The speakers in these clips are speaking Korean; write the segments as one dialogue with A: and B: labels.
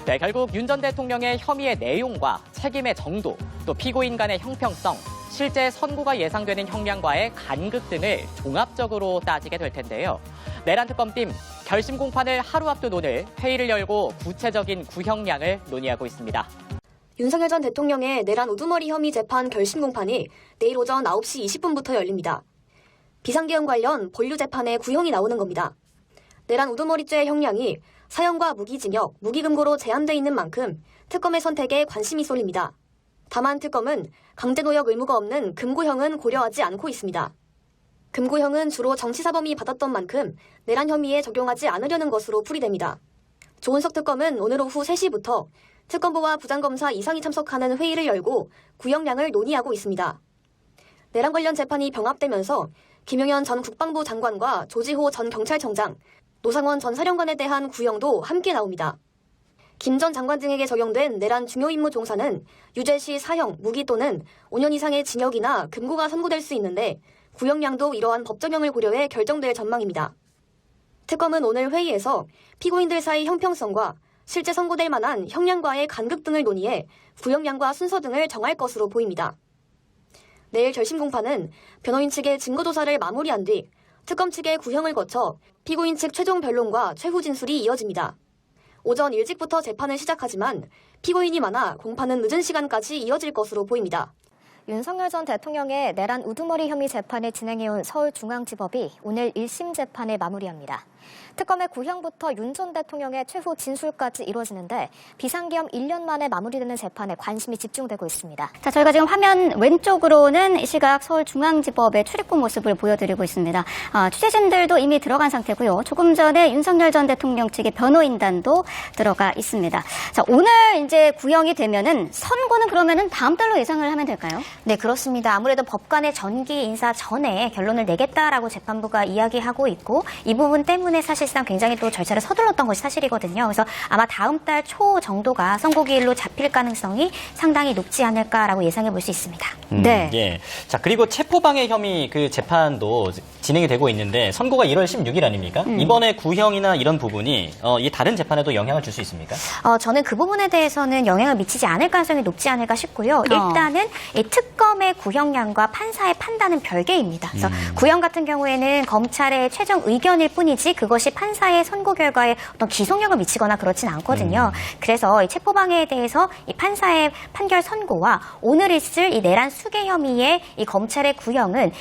A: 네, 결국 윤 전 대통령의 혐의의 내용과 책임의 정도, 또 피고인 간의 형평성, 실제 선고가 예상되는 형량과의 간극 등을 종합적으로 따지게 될 텐데요. 내란 특검팀 결심 공판을 하루 앞둔 오늘 회의를 열고 구체적인 구형량을 논의하고 있습니다.
B: 윤석열 전 대통령의 내란 우두머리 혐의 재판 결심 공판이 내일 오전 9시 20분부터 열립니다. 비상계엄 관련 본류 재판에 구형이 나오는 겁니다. 내란 우두머리죄 형량이 사형과 무기징역, 무기금고로 제한돼 있는 만큼 특검의 선택에 관심이 쏠립니다. 다만 특검은 강제노역 의무가 없는 금고형은 고려하지 않고 있습니다. 금고형은 주로 정치사범이 받았던 만큼 내란 혐의에 적용하지 않으려는 것으로 풀이됩니다. 조은석 특검은 오늘 오후 3시부터 특검부와 부장검사 이상이 참석하는 회의를 열고 구형량을 논의하고 있습니다. 내란 관련 재판이 병합되면서 김용현 전 국방부 장관과 조지호 전 경찰청장, 노상원 전 사령관에 대한 구형도 함께 나옵니다. 김 전 장관 등에게 적용된 내란 중요 임무 종사는 유죄 시 사형, 무기 또는 5년 이상의 징역이나 금고가 선고될 수 있는데 구형량도 이러한 법정형을 고려해 결정될 전망입니다. 특검은 오늘 회의에서 피고인들 사이 형평성과 실제 선고될 만한 형량과의 간극 등을 논의해 구형량과 순서 등을 정할 것으로 보입니다. 내일 결심 공판은 변호인 측의 증거조사를 마무리한 뒤 특검 측의 구형을 거쳐 피고인 측 최종 변론과 최후 진술이 이어집니다. 오전 일찍부터 재판을 시작하지만 피고인이 많아 공판은 늦은 시간까지 이어질 것으로 보입니다.
C: 윤석열 전 대통령의 내란 우두머리 혐의 재판을 진행해온 서울중앙지법이 오늘 1심 재판을 마무리합니다. 특검의 구형부터 윤 전 대통령의 최후 진술까지 이루어지는데 비상계엄 1년 만에 마무리되는 재판에 관심이 집중되고 있습니다. 자, 저희가 지금 화면 왼쪽으로는 이 시각 서울중앙지법의 출입국 모습을 보여드리고 있습니다. 취재진들도 이미 들어간 상태고요. 조금 전에 윤석열 전 대통령 측의 변호인단도 들어가 있습니다. 자, 오늘 이제 구형이 되면은 선고는 그러면은 다음 달로 예상을 하면 될까요?
D: 네, 그렇습니다. 아무래도 법관의 전기 인사 전에 결론을 내겠다라고 재판부가 이야기하고 있고 이 부분 때문에 사실상 굉장히 또 절차를 서둘렀던 것이 사실이거든요. 그래서 아마 다음 달 초 정도가 선고기일로 잡힐 가능성이 상당히 높지 않을까라고 예상해 볼 수 있습니다.
C: 네.
E: 예. 자, 그리고 체포방해 혐의 그 재판도 진행이 되고 있는데 선고가 1월 16일 아닙니까? 이번에 구형이나 이런 부분이 이 다른 재판에도 영향을 줄 수 있습니까?
D: 저는 그 부분에 대해서는 영향을 미치지 않을 가능성이 높지 않을까 싶고요. 일단은 이 특검의 구형량과 판사의 판단은 별개입니다. 그래서 구형 같은 경우에는 검찰의 최종 의견일 뿐이지 그것이 판사의 선고 결과에 어떤 기속력을 미치거나 그렇진 않거든요. 그래서 이 체포방해에 대해서 이 판사의 판결 선고와 오늘 있을 이 내란 수괴 혐의의 이 검찰의 구형은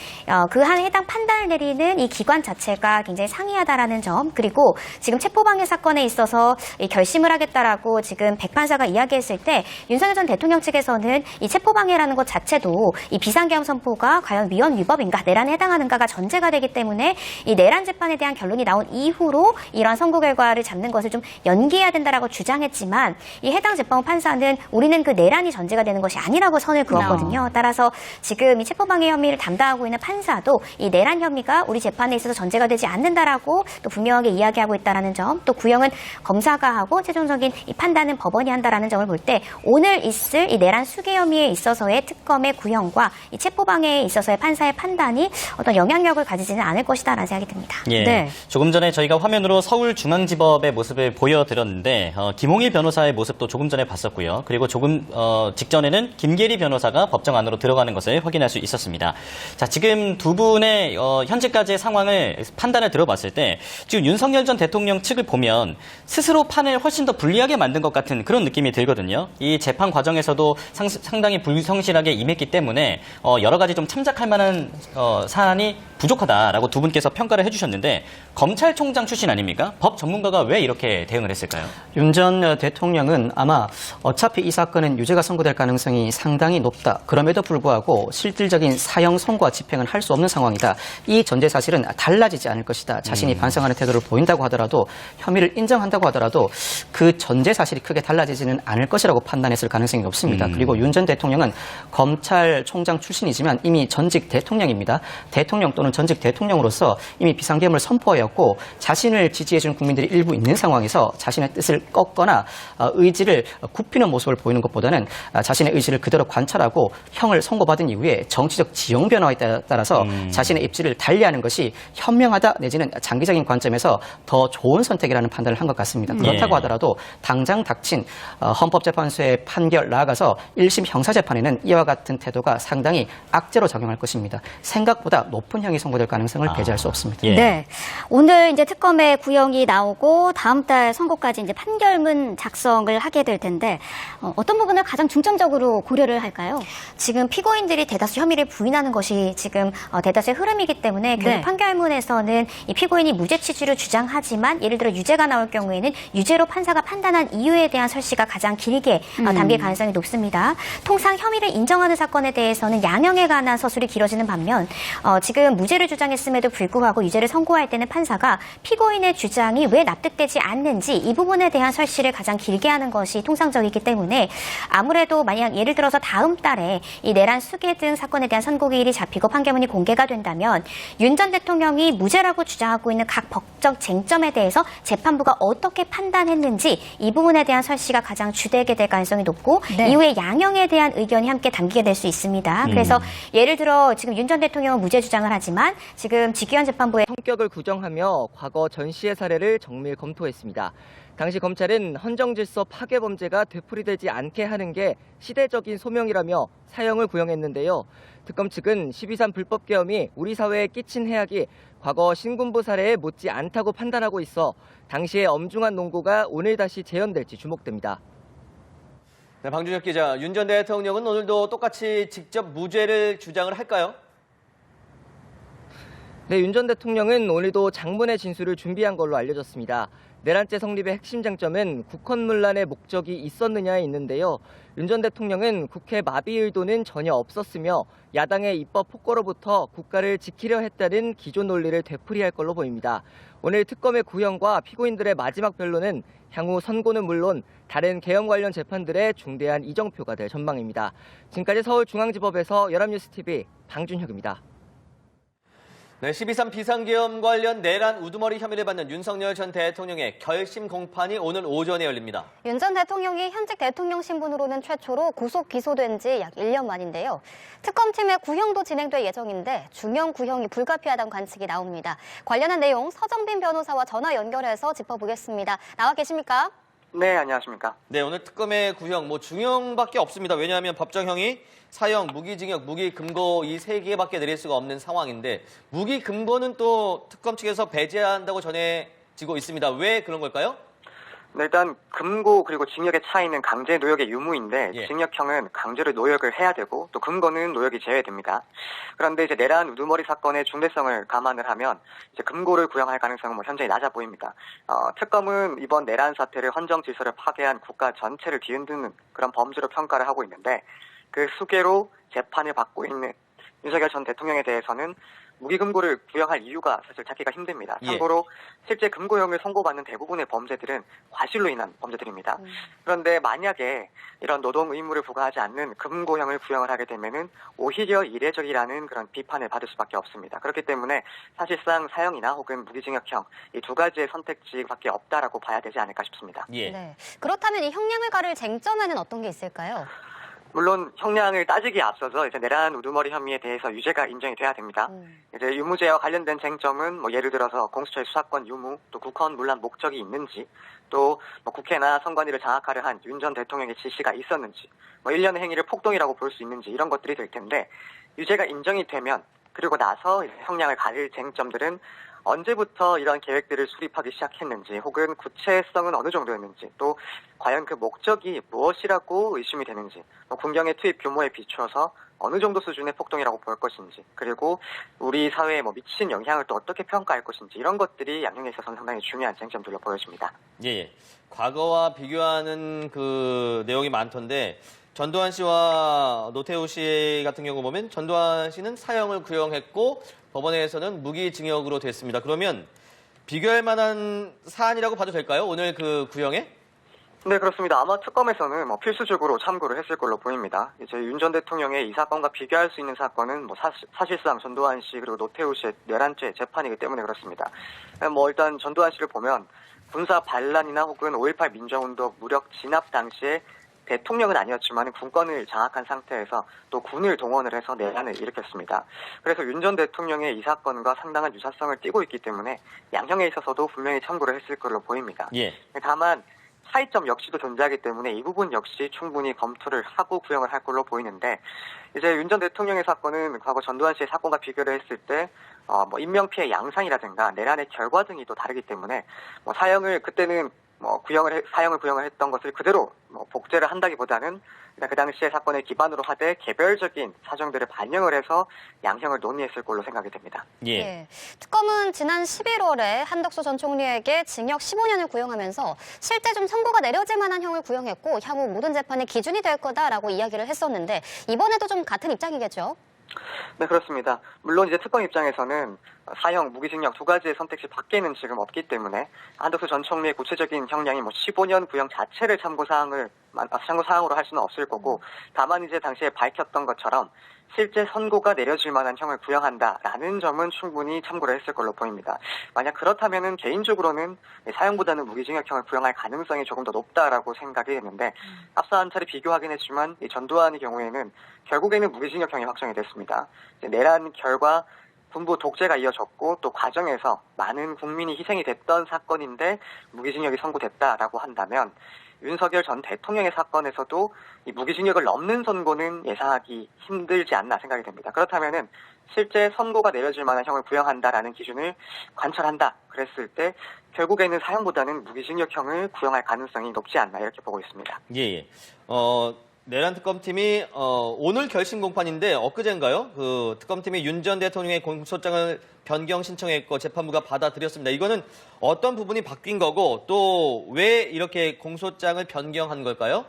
D: 그 한 해당 판단을 내리는 이 기관 자체가 굉장히 상이하다라는 점, 그리고 지금 체포방해 사건에 있어서 이 결심을 하겠다라고 지금 백 판사가 이야기했을 때 윤석열 전 대통령 측에서는 이 체포방해라는 것 자체도 이 비상계엄 선포가 과연 위헌 위법인가, 내란에 해당하는가가 전제가 되기 때문에 이 내란 재판에 대한 결론이 나온 이후로 이러한 선고 결과를 잡는 것을 좀 연기해야 된다라고 주장했지만 이 해당 재판부 판사는 우리는 그 내란이 전제가 되는 것이 아니라고 선을 그었거든요. 따라서 지금 이 체포방해 혐의를 담당하고 있는 판사도 이 내란 혐의가 우리 재판에 있어서 전제가 되지 않는다라고 또 분명하게 이야기하고 있다라는 점, 또 구형은 검사가 하고 최종적인 이 판단은 법원이 한다라는 점을 볼 때 오늘 있을 이 내란 수괴 혐의에 있어서의 특검의 구형과 이 체포방해에 있어서의 판사의 판단이 어떤 영향력을 가지지는 않을 것이다라는 생각이 듭니다.
E: 예.
C: 네.
E: 조금 전에 저희가 화면으로 서울중앙지법의 모습을 보여드렸는데 김홍일 변호사의 모습도 조금 전에 봤었고요. 그리고 조금 직전에는 김계리 변호사가 법정 안으로 들어가는 것을 확인할 수 있었습니다. 자, 지금 두 분의 현재까지의 상황을 판단을 들어봤을 때 지금 윤석열 전 대통령 측을 보면 스스로 판을 훨씬 더 불리하게 만든 것 같은 그런 느낌이 들거든요. 이 재판 과정에서도 상당히 불성실하게 임했기 때문에 여러 가지 좀 참작할 만한 사안이 부족하다라고 두 분께서 평가를 해주셨는데 검찰총장 출신 아닙니까? 법 전문가가 왜 이렇게 대응을 했을까요?
F: 윤 전 대통령은 아마 어차피 이 사건은 유죄가 선고될 가능성이 상당히 높다. 그럼에도 불구하고 실질적인 사형 선고와 집행은 할 수 없는 상황이다. 이 전제 사실은 달라지지 않을 것이다. 자신이 반성하는 태도를 보인다고 하더라도 혐의를 인정한다고 하더라도 그 전제 사실이 크게 달라지지는 않을 것이라고 판단했을 가능성이 높습니다. 그리고 윤 전 대통령은 검찰총장 출신이지만 이미 전직 대통령입니다. 대통령 또는 전직 대통령으로서 이미 비상계엄을 선포하였고 자신을 지지해주는 국민들이 일부 있는 상황에서 자신의 뜻을 꺾거나 의지를 굽히는 모습을 보이는 것보다는 자신의 의지를 그대로 관찰하고 형을 선고받은 이후에 정치적 지형 변화에 따라서 자신의 입지를 달리하는 것이 현명하다 내지는 장기적인 관점에서 더 좋은 선택이라는 판단을 한 것 같습니다. 그렇다고 하더라도 당장 닥친 헌법재판소의 판결 나아가서 1심 형사재판에는 이와 같은 태도가 상당히 악재로 작용할 것입니다. 생각보다 높은 형이 선고될 가능성을 배제할 수 없습니다.
E: 예.
C: 네. 오늘 이제 특검의 구형이 나오고 다음 달 선고까지 이제 판결문 작성을 하게 될 텐데 어떤 부분을 가장 중점적으로 고려를 할까요?
D: 지금 피고인들이 대다수 혐의를 부인하는 것이 지금 대다수의 흐름이기 때문에 결국
C: 네.
D: 판결문에서는 이 피고인이 무죄 취지를 주장하지만 예를 들어 유죄가 나올 경우에는 유죄로 판사가 판단한 이유에 대한 설시가 가장 길게 담길 가능성이 높습니다. 통상 혐의를 인정하는 사건에 대해서는 양형에 관한 서술이 길어지는 반면 지금 무죄를 주장했음에도 불구하고 유죄를 선고할 때는 판사가 피고인의 주장이 왜 납득되지 않는지 이 부분에 대한 설시를 가장 길게 하는 것이 통상적이기 때문에 아무래도 만약 예를 들어서 다음 달에 이 내란 수계 등 사건에 대한 선고기일이 잡히고 판결문이 공개가 된다면 윤 전 대통령이 무죄라고 주장하고 있는 각 법적 쟁점에 대해서 재판부가 어떻게 판단했는지 이 부분에 대한 설시가 가장 주되게 될 가능성이 높고
C: 네.
D: 이후에 양형에 대한 의견이 함께 담기게 될 수 있습니다. 그래서 예를 들어 지금 윤 전 대통령은 무죄 주장을 하지만 지금 직위원 재판부에
G: 성격을 구정하며 과거 전시의 사례를 정밀 검토했습니다. 당시 검찰은 헌정질서 파괴 범죄가 되풀이되지 않게 하는 게 시대적인 소명이라며 사형을 구형했는데요. 특검 측은 12.3 불법 계엄이 우리 사회에 끼친 해악이 과거 신군부 사례에 못지 않다고 판단하고 있어 당시의 엄중한 논고가 오늘 다시 재현될지 주목됩니다.
H: 네, 방준혁 기자, 윤 전 대통령은 오늘도 똑같이 직접 무죄를 주장을 할까요?
G: 네, 윤 전 대통령은 오늘도 장문의 진술을 준비한 걸로 알려졌습니다. 내란죄 성립의 핵심 쟁점은 국헌문란의 목적이 있었느냐에 있는데요. 윤 전 대통령은 국회 마비 의도는 전혀 없었으며 야당의 입법 폭거로부터 국가를 지키려 했다는 기존 논리를 되풀이할 걸로 보입니다. 오늘 특검의 구형과 피고인들의 마지막 변론은 향후 선고는 물론 다른 계엄 관련 재판들의 중대한 이정표가 될 전망입니다. 지금까지 서울중앙지법에서 연합뉴스TV 방준혁입니다.
H: 네, 12.3 비상계엄 관련 내란 우두머리 혐의를 받는 윤석열 전 대통령의 결심 공판이 오늘 오전에 열립니다.
C: 윤 전 대통령이 현직 대통령 신분으로는 최초로 구속 기소된 지 약 1년 만인데요. 특검팀의 구형도 진행될 예정인데 중형 구형이 불가피하다는 관측이 나옵니다. 관련한 내용 서정빈 변호사와 전화 연결해서 짚어보겠습니다. 나와 계십니까?
I: 네, 안녕하십니까.
H: 네, 오늘 특검의 구형, 중형밖에 없습니다. 왜냐하면 법정형이 사형, 무기징역, 무기금고 이 세 개밖에 내릴 수가 없는 상황인데 무기금고는 또 특검 측에서 배제한다고 전해지고 있습니다. 왜 그런 걸까요?
I: 네, 일단 금고 그리고 징역의 차이는 강제 노역의 유무인데
H: 예.
I: 징역형은 강제로 노역을 해야 되고 또 금고는 노역이 제외됩니다. 그런데 이제 내란 우두머리 사건의 중대성을 감안을 하면 이제 금고를 구형할 가능성은 현저히 낮아 보입니다. 특검은 이번 내란 사태를 헌정 질서를 파괴한 국가 전체를 뒤흔드는 그런 범죄로 평가를 하고 있는데 그 수계로 재판을 받고 있는 윤석열 전 대통령에 대해서는 무기금고를 구형할 이유가 사실 찾기가 힘듭니다.
H: 예.
I: 참고로 실제 금고형을 선고받는 대부분의 범죄들은 과실로 인한 범죄들입니다. 그런데 만약에 이런 노동 의무를 부과하지 않는 금고형을 구형을 하게 되면은 오히려 이례적이라는 그런 비판을 받을 수밖에 없습니다. 그렇기 때문에 사실상 사형이나 혹은 무기징역형 이 두 가지의 선택지밖에 없다라고 봐야 되지 않을까 싶습니다.
H: 예.
C: 네. 그렇다면 이 형량을 가를 쟁점에는 어떤 게 있을까요?
I: 물론 형량을 따지기에 앞서서 이제 내란 우두머리 혐의에 대해서 유죄가 인정이 돼야 됩니다. 이제 유무죄와 관련된 쟁점은 예를 들어서 공수처의 수사권 유무, 또 국헌 문란 목적이 있는지, 또 국회나 선관위를 장악하려 한 윤 전 대통령의 지시가 있었는지, 일련의 행위를 폭동이라고 볼 수 있는지 이런 것들이 될 텐데 유죄가 인정이 되면 그리고 나서 이제 형량을 가릴 쟁점들은 언제부터 이러한 계획들을 수립하기 시작했는지 혹은 구체성은 어느 정도였는지 또 과연 그 목적이 무엇이라고 의심이 되는지 군경의 투입 규모에 비추어서 어느 정도 수준의 폭동이라고 볼 것인지 그리고 우리 사회에 미친 영향을 또 어떻게 평가할 것인지 이런 것들이 양형에 있어서는 상당히 중요한 쟁점들로 보여집니다.
H: 예. 과거와 비교하는 그 내용이 많던데 전두환 씨와 노태우 씨 같은 경우 보면 전두환 씨는 사형을 구형했고 법원에서는 무기징역으로 됐습니다. 그러면 비교할 만한 사안이라고 봐도 될까요? 오늘 그 구형에?
I: 네, 그렇습니다. 아마 특검에서는 필수적으로 참고를 했을 걸로 보입니다. 이제 윤 전 대통령의 이 사건과 비교할 수 있는 사건은 사실상 전두환 씨 그리고 노태우 씨의 내란죄 재판이기 때문에 그렇습니다. 일단 전두환 씨를 보면 군사 반란이나 혹은 5.18 민주화운동 무력 진압 당시에 대통령은 아니었지만 군권을 장악한 상태에서 또 군을 동원을 해서 내란을 일으켰습니다. 그래서 윤 전 대통령의 이 사건과 상당한 유사성을 띠고 있기 때문에 양형에 있어서도 분명히 청구를 했을 걸로 보입니다.
E: 예.
I: 다만 차이점 역시도 존재하기 때문에 이 부분 역시 충분히 검토를 하고 구형을 할 걸로 보이는데, 이제 윤 전 대통령의 사건은 과거 전두환 씨의 사건과 비교를 했을 때 인명피해 양상이라든가 내란의 결과 등이 또 다르기 때문에 사형을 그때는 사형을 구형을 했던 것을 그대로 복제를 한다기보다는 그 당시의 사건을 기반으로 하되 개별적인 사정들을 반영을 해서 양형을 논의했을 걸로 생각이 됩니다.
E: 예.
C: 예. 특검은 지난 11월에 한덕수 전 총리에게 징역 15년을 구형하면서 실제 좀 선고가 내려질 만한 형을 구형했고 향후 모든 재판의 기준이 될 거다라고 이야기를 했었는데 이번에도 좀 같은 입장이겠죠?
I: 네, 그렇습니다. 물론 이제 특검 입장에서는 사형, 무기징역 두 가지의 선택지 밖에는 지금 없기 때문에 한덕수 전 총리의 구체적인 형량이 15년 구형 자체를 참고사항으로 할 수는 없을 거고, 다만 이제 당시에 밝혔던 것처럼 실제 선고가 내려질 만한 형을 구형한다라는 점은 충분히 참고를 했을 걸로 보입니다. 만약 그렇다면은 개인적으로는 사형보다는 무기징역형을 구형할 가능성이 조금 더 높다라고 생각이 됐는데, 앞서 한 차례 비교하긴 했지만 이 전두환의 경우에는 결국에는 무기징역형이 확정이 됐습니다. 내란 결과 군부 독재가 이어졌고 또 과정에서 많은 국민이 희생이 됐던 사건인데 무기징역이 선고됐다라고 한다면, 윤석열 전 대통령의 사건에서도 이 무기징역을 넘는 선고는 예상하기 힘들지 않나 생각이 됩니다. 그렇다면은 실제 선고가 내려질 만한 형을 구형한다라는 기준을 관철한다 그랬을 때 결국에는 사형보다는 무기징역형을 구형할 가능성이 높지 않나 이렇게 보고 있습니다.
H: 예. 내란 특검팀이 오늘 결심 공판인데 엊그제인가요? 그 특검팀이 윤 전 대통령의 공소장을 변경 신청했고 재판부가 받아들였습니다. 이거는 어떤 부분이 바뀐 거고 또 왜 이렇게 공소장을 변경한 걸까요?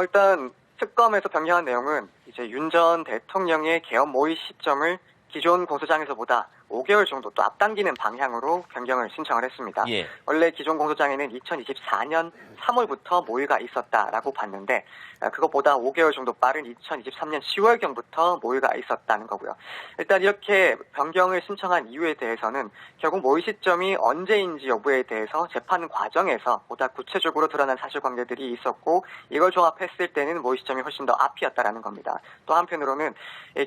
I: 일단 특검에서 변경한 내용은 이제 윤 전 대통령의 계엄 모의 시점을 기존 공소장에서보다 5개월 정도 또 앞당기는 방향으로 변경을 신청을 했습니다.
H: 예.
I: 원래 기존 공소장에는 2024년 3월부터 모의가 있었다라고 봤는데 그것보다 5개월 정도 빠른 2023년 10월경부터 모의가 있었다는 거고요. 일단 이렇게 변경을 신청한 이유에 대해서는 결국 모의 시점이 언제인지 여부에 대해서 재판 과정에서 보다 구체적으로 드러난 사실관계들이 있었고 이걸 종합했을 때는 모의 시점이 훨씬 더 앞이었다라는 겁니다. 또 한편으로는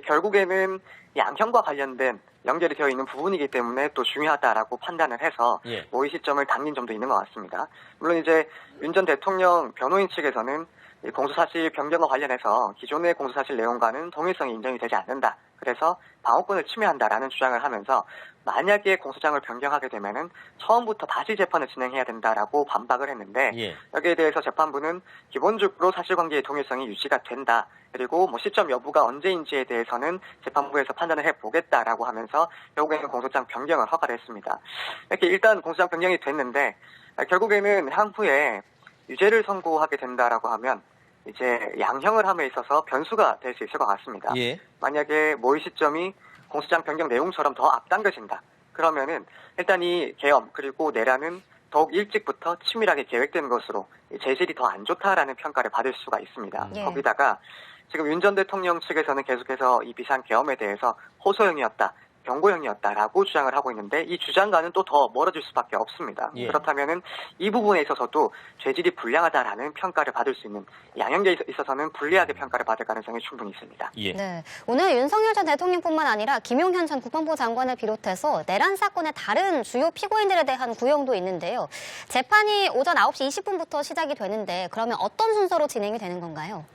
I: 결국에는 양형과 관련된 연결이 되어 있는 부분이기 때문에 또 중요하다라고 판단을 해서 모의 시점을 당긴 점도 있는 것 같습니다. 물론 이제 윤 전 대통령 변호인 측에서는 공소사실 변경과 관련해서 기존의 공소사실 내용과는 동일성이 인정이 되지 않는다. 그래서 방어권을 침해한다라는 주장을 하면서 만약에 공소장을 변경하게 되면은 처음부터 다시 재판을 진행해야 된다라고 반박을 했는데 여기에 대해서 재판부는 기본적으로 사실관계의 동일성이 유지가 된다. 그리고 시점 여부가 언제인지에 대해서는 재판부에서 판단을 해보겠다라고 하면서 결국에는 공소장 변경을 허가를 했습니다. 이렇게 일단 공소장 변경이 됐는데 결국에는 향후에 유죄를 선고하게 된다라고 하면 이제 양형을 함에 있어서 변수가 될 수 있을 것 같습니다. 만약에 모의 시점이 공소장 변경 내용처럼 더 앞당겨진다. 그러면은 일단 이 계엄 그리고 내란은 더욱 일찍부터 치밀하게 계획된 것으로 재질이 더 안 좋다라는 평가를 받을 수가 있습니다. 거기다가 지금 윤 전 대통령 측에서는 계속해서 이 비상 계엄에 대해서 호소형이었다. 경고형이었다라고 주장을 하고 있는데 이 주장과는 또 더 멀어질 수밖에 없습니다. 그렇다면은 이 부분에 있어서도 죄질이 불량하다라는 평가를 받을 수 있는 양형에 있어서는 불리하게 평가를 받을 가능성이 충분히 있습니다.
C: 네, 오늘 윤석열 전 대통령뿐만 아니라 김용현 전 국방부 장관을 비롯해서 내란 사건의 다른 주요 피고인들에 대한 구형도 있는데요. 재판이 오전 9시 20분부터 시작이 되는데 그러면 어떤 순서로 진행이 되는 건가요?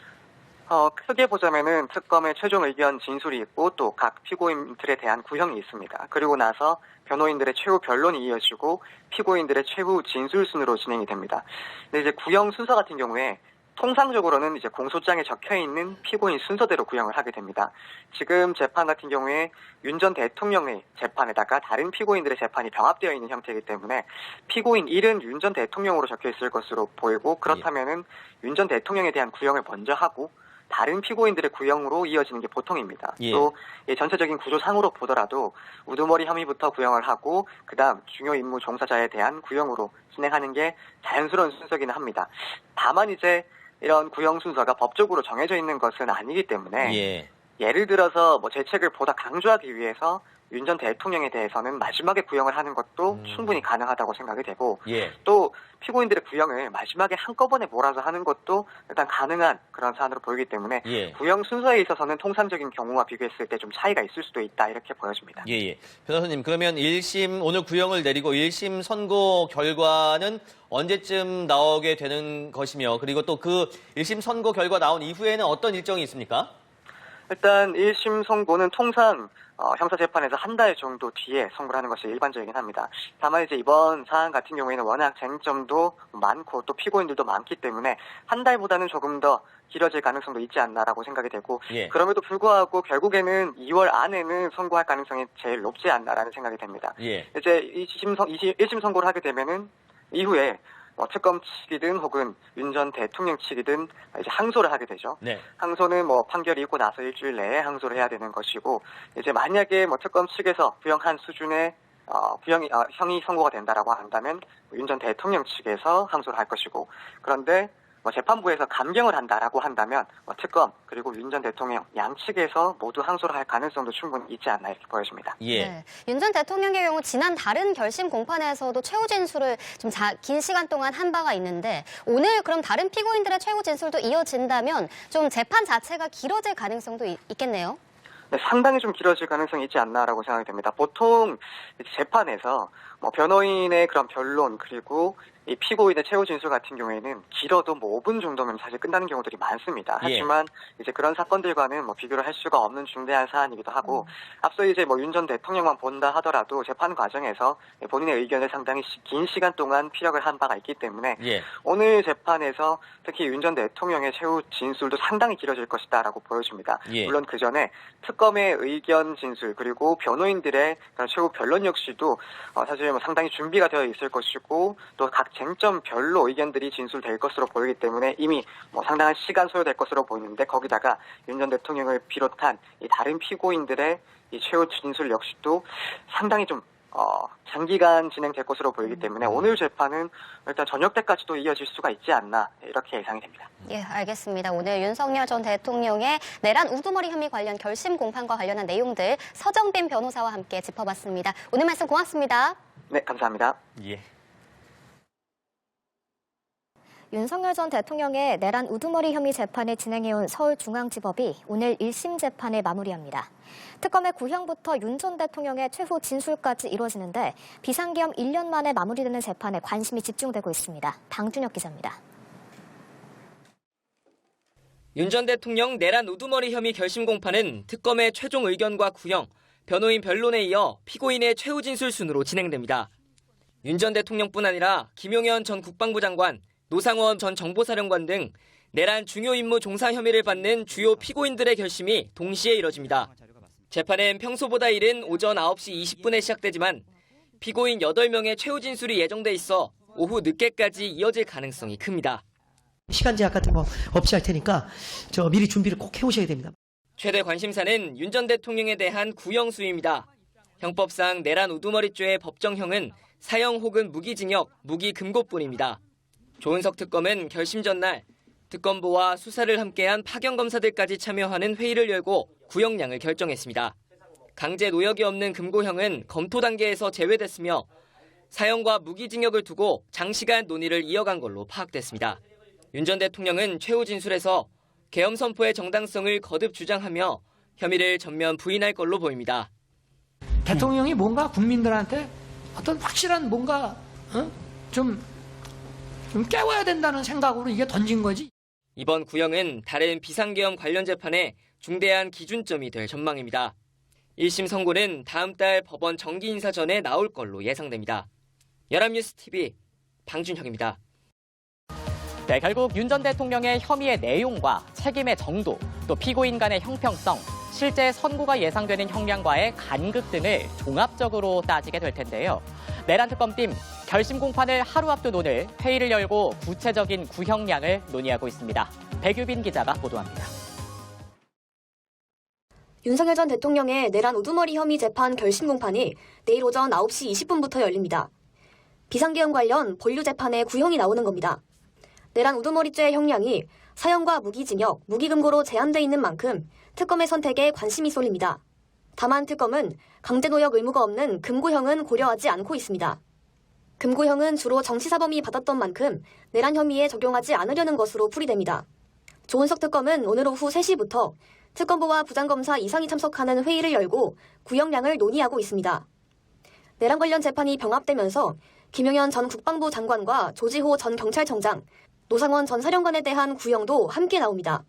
I: 크게 보자면은 특검의 최종 의견 진술이 있고 또 각 피고인들에 대한 구형이 있습니다. 그리고 나서 변호인들의 최후 변론이 이어지고 피고인들의 최후 진술 순으로 진행이 됩니다. 근데 이제 구형 순서 같은 경우에 통상적으로는 이제 공소장에 적혀 있는 피고인 순서대로 구형을 하게 됩니다. 지금 재판 같은 경우에 윤 전 대통령의 재판에다가 다른 피고인들의 재판이 병합되어 있는 형태이기 때문에 피고인 1은 윤 전 대통령으로 적혀 있을 것으로 보이고 그렇다면은 윤 전 대통령에 대한 구형을 먼저 하고 다른 피고인들의 구형으로 이어지는 게 보통입니다. 또 전체적인 구조상으로 보더라도 우두머리 혐의부터 구형을 하고 그다음 중요 임무 종사자에 대한 구형으로 진행하는 게 자연스러운 순서기는 합니다. 다만 이제 이런 구형 순서가 법적으로 정해져 있는 것은 아니기 때문에 예를 들어서 재책을 보다 강조하기 위해서 윤 전 대통령에 대해서는 마지막에 구형을 하는 것도 충분히 가능하다고 생각이 되고
H: 예.
I: 또 피고인들의 구형을 마지막에 한꺼번에 몰아서 하는 것도 일단 가능한 그런 사안으로 보이기 때문에
H: 예.
I: 구형 순서에 있어서는 통상적인 경우와 비교했을 때 좀 차이가 있을 수도 있다 이렇게 보여집니다.
H: 예, 예. 변호사님, 그러면 1심, 오늘 구형을 내리고 1심 선고 결과는 언제쯤 나오게 되는 것이며, 그리고 또 그 1심 선고 결과 나온 이후에는 어떤 일정이 있습니까?
I: 일단 1심 선고는 통상 형사재판에서 한 달 정도 뒤에 선고를 하는 것이 일반적이긴 합니다. 다만 이제 이번 사안 같은 경우에는 워낙 쟁점도 많고 또 피고인들도 많기 때문에 한 달보다는 조금 더 길어질 가능성도 있지 않나라고 생각이 되고
H: 예.
I: 그럼에도 불구하고 결국에는 2월 안에는 선고할 가능성이 제일 높지 않나라는 생각이 됩니다.
H: 예.
I: 이제 1심 선고를 하게 되면은 이후에 특검 측이든 혹은 윤 전 대통령 측이든 이제 항소를 하게 되죠.
H: 네.
I: 항소는 판결이 있고 나서 일주일 내에 항소를 해야 되는 것이고 이제 만약에 특검 측에서 구형한 수준의 형이 선고가 된다라고 한다면 윤 전 대통령 측에서 항소를 할 것이고 그런데 재판부에서 감경을 한다라고 한다면 특검 그리고 윤 전 대통령 양측에서 모두 항소를 할 가능성도 충분히 있지 않나 이렇게 보여집니다.
H: 예.
C: 네. 윤 전 대통령의 경우 지난 다른 결심 공판에서도 최후 진술을 좀 긴 시간 동안 한 바가 있는데 오늘 그럼 다른 피고인들의 최후 진술도 이어진다면 좀 재판 자체가 길어질 가능성도 있겠네요.
I: 네, 상당히 좀 길어질 가능성이 있지 않나라고 생각이 됩니다. 보통 재판에서 변호인의 그런 변론 그리고 이 피고인의 최후 진술 같은 경우에는 길어도 5분 정도면 사실 끝나는 경우들이 많습니다.
H: 예.
I: 하지만 이제 그런 사건들과는 비교를 할 수가 없는 중대한 사안이기도 하고 앞서 이제 윤 전 대통령만 본다 하더라도 재판 과정에서 본인의 의견을 상당히 긴 시간 동안 피력을 한 바가 있기 때문에
H: 예.
I: 오늘 재판에서 특히 윤 전 대통령의 최후 진술도 상당히 길어질 것이다라고 보여집니다.
H: 예.
I: 물론 그 전에 특검의 의견 진술 그리고 변호인들의 그런 최후 변론 역시도 사실 상당히 준비가 되어 있을 것이고 또 각 쟁점별로 의견들이 진술될 것으로 보이기 때문에 이미 상당한 시간 소요될 것으로 보이는데 거기다가 윤 전 대통령을 비롯한 이 다른 피고인들의 이 최후 진술 역시도 상당히 좀 장기간 진행될 것으로 보이기 때문에 오늘 재판은 일단 저녁 때까지도 이어질 수가 있지 않나 이렇게 예상이 됩니다.
C: 예, 알겠습니다. 오늘 윤석열 전 대통령의 내란 우두머리 혐의 관련 결심 공판과 관련한 내용들 서정빈 변호사와 함께 짚어봤습니다. 오늘 말씀 고맙습니다.
I: 네, 감사합니다.
H: 예.
C: 윤석열 전 대통령의 내란 우두머리 혐의 재판을 진행해온 서울중앙지법이 오늘 1심 재판을 마무리합니다. 특검의 구형부터 윤 전 대통령의 최후 진술까지 이루어지는데 비상계엄 1년 만에 마무리되는 재판에 관심이 집중되고 있습니다. 방준혁 기자입니다.
G: 윤 전 대통령 내란 우두머리 혐의 결심 공판은 특검의 최종 의견과 구형, 변호인 변론에 이어 피고인의 최후 진술 순으로 진행됩니다. 윤 전 대통령뿐 아니라 김용현 전 국방부 장관, 노상원 전 정보사령관 등 내란 중요 임무 종사 혐의를 받는 주요 피고인들의 결심이 동시에 이뤄집니다. 재판은 평소보다 이른 오전 9시 20분에 시작되지만 피고인 8명의 최후 진술이 예정돼 있어 오후 늦게까지 이어질 가능성이 큽니다.
J: 시간 제약 같은 거 없이 할 테니까 미리 준비를 꼭 해오셔야 됩니다.
G: 최대 관심사는 윤 전 대통령에 대한 구형 수위입니다. 형법상 내란 우두머리죄의 법정형은 사형 혹은 무기징역, 무기금고뿐입니다. 조은석 특검은 결심 전날 특검보와 수사를 함께한 파견검사들까지 참여하는 회의를 열고 구형량을 결정했습니다. 강제 노역이 없는 금고형은 검토 단계에서 제외됐으며 사형과 무기징역을 두고 장시간 논의를 이어간 걸로 파악됐습니다. 윤 전 대통령은 최후 진술에서 계엄 선포의 정당성을 거듭 주장하며 혐의를 전면 부인할 걸로 보입니다.
J: 대통령이 뭔가 국민들한테 어떤 확실한 뭔가 좀 깨워야 된다는 생각으로 이게 던진 거지.
G: 이번 구형은 다른 비상계엄 관련 재판에 중대한 기준점이 될 전망입니다. 1심 선고는 다음 달 법원 정기 인사 전에 나올 걸로 예상됩니다. 연합뉴스TV 방준혁입니다.
A: 네, 결국 윤 전 대통령의 혐의의 내용과 책임의 정도, 또 피고인 간의 형평성, 실제 선고가 예상되는 형량과의 간극 등을 종합적으로 따지게 될 텐데요. 내란 특검팀 결심 공판을 하루 앞둔 오늘 회의를 열고 구체적인 구형량을 논의하고 있습니다. 백유빈 기자가 보도합니다.
B: 윤석열 전 대통령의 내란 우두머리 혐의 재판 결심 공판이 내일 오전 9시 20분부터 열립니다. 비상계엄 관련 본류 재판에 구형이 나오는 겁니다. 내란 우두머리죄의 형량이 사형과 무기징역, 무기금고로 제한돼 있는 만큼 특검의 선택에 관심이 쏠립니다. 다만 특검은 강제노역 의무가 없는 금고형은 고려하지 않고 있습니다. 금고형은 주로 정치사범이 받았던 만큼 내란 혐의에 적용하지 않으려는 것으로 풀이됩니다. 조은석 특검은 오늘 오후 3시부터 특검부와 부장검사 이상이 참석하는 회의를 열고 구형량을 논의하고 있습니다. 내란 관련 재판이 병합되면서 김용현 전 국방부 장관과 조지호 전 경찰청장, 노상원 전 사령관에 대한 구형도 함께 나옵니다.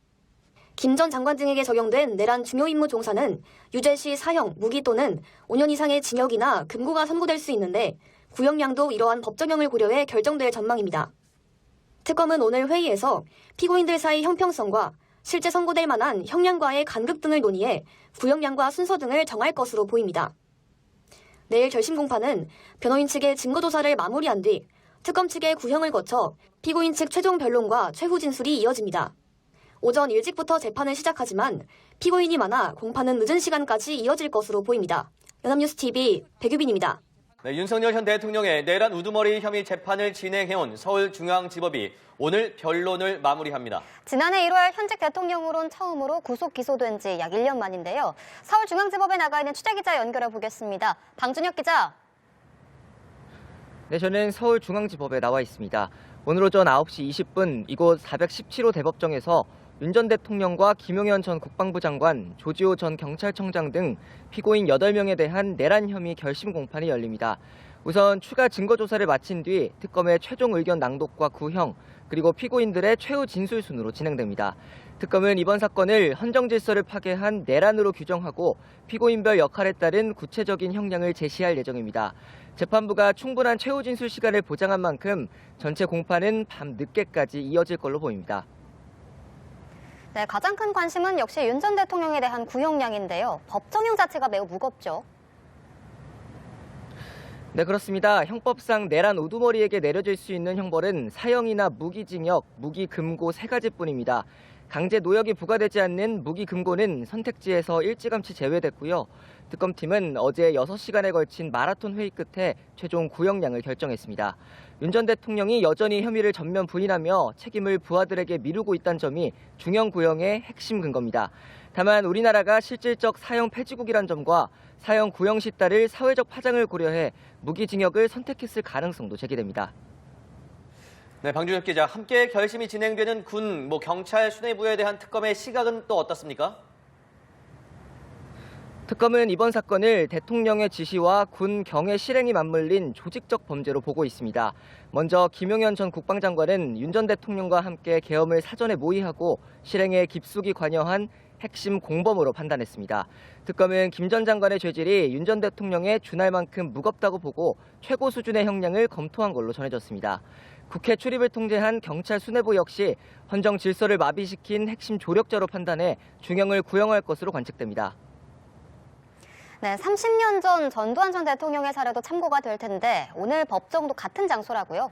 B: 김 전 장관 등에게 적용된 내란 중요 임무 종사는 유죄 시 사형, 무기 또는 5년 이상의 징역이나 금고가 선고될 수 있는데 구형량도 이러한 법적형을 고려해 결정될 전망입니다. 특검은 오늘 회의에서 피고인들 사이 형평성과 실제 선고될 만한 형량과의 간극 등을 논의해 구형량과 순서 등을 정할 것으로 보입니다. 내일 결심 공판은 변호인 측의 증거 조사를 마무리한 뒤 특검 측의 구형을 거쳐 피고인 측 최종 변론과 최후 진술이 이어집니다. 오전 일찍부터 재판을 시작하지만 피고인이 많아 공판은 늦은 시간까지 이어질 것으로 보입니다. 연합뉴스TV 백유빈입니다.
H: 네, 윤석열 현 대통령의 내란 우두머리 혐의 재판을 진행해온 서울중앙지법이 오늘 변론을 마무리합니다.
C: 지난해 1월 현직 대통령으로는 처음으로 구속 기소된 지 약 1년 만인데요. 서울중앙지법에 나가 있는 취재기자 연결해 보겠습니다. 방준혁 기자.
G: 네, 저는 서울중앙지법에 나와 있습니다. 오늘 오전 9시 20분 이곳 417호 대법정에서 윤 전 대통령과 김용현 전 국방부 장관, 조지호 전 경찰청장 등 피고인 8명에 대한 내란 혐의 결심 공판이 열립니다. 우선 추가 증거 조사를 마친 뒤 특검의 최종 의견 낭독과 구형, 그리고 피고인들의 최후 진술 순으로 진행됩니다. 특검은 이번 사건을 헌정 질서를 파괴한 내란으로 규정하고 피고인별 역할에 따른 구체적인 형량을 제시할 예정입니다. 재판부가 충분한 최후 진술 시간을 보장한 만큼 전체 공판은 밤 늦게까지 이어질 걸로 보입니다.
C: 네, 가장 큰 관심은 역시 윤 전 대통령에 대한 구형량인데요. 법정형 자체가 매우 무겁죠.
G: 네, 그렇습니다. 형법상 내란 우두머리에게 내려질 수 있는 형벌은 사형이나 무기징역, 무기금고 3가지뿐입니다. 강제 노역이 부과되지 않는 무기금고는 선택지에서 일찌감치 제외됐고요. 특검팀은 어제 6시간에 걸친 마라톤 회의 끝에 최종 구형량을 결정했습니다. 윤 전 대통령이 여전히 혐의를 전면 부인하며 책임을 부하들에게 미루고 있다는 점이 중형 구형의 핵심 근거입니다. 다만 우리나라가 실질적 사형 폐지국이란 점과 사형 구형 시 따를 사회적 파장을 고려해 무기징역을 선택했을 가능성도 제기됩니다.
H: 네, 방준혁 기자, 함께 결심이 진행되는 군, 경찰 수뇌부에 대한 특검의 시각은 또 어떻습니까?
G: 특검은 이번 사건을 대통령의 지시와 군 경의 실행이 맞물린 조직적 범죄로 보고 있습니다. 먼저 김용현 전 국방장관은 윤 전 대통령과 함께 계엄을 사전에 모의하고 실행에 깊숙이 관여한 핵심 공범으로 판단했습니다. 특검은 김 전 장관의 죄질이 윤 전 대통령에 준할 만큼 무겁다고 보고 최고 수준의 형량을 검토한 걸로 전해졌습니다. 국회 출입을 통제한 경찰 수뇌부 역시 헌정 질서를 마비시킨 핵심 조력자로 판단해 중형을 구형할 것으로 관측됩니다.
C: 네, 30년 전 전두환 전 대통령의 사례도 참고가 될 텐데 오늘 법정도 같은 장소라고요?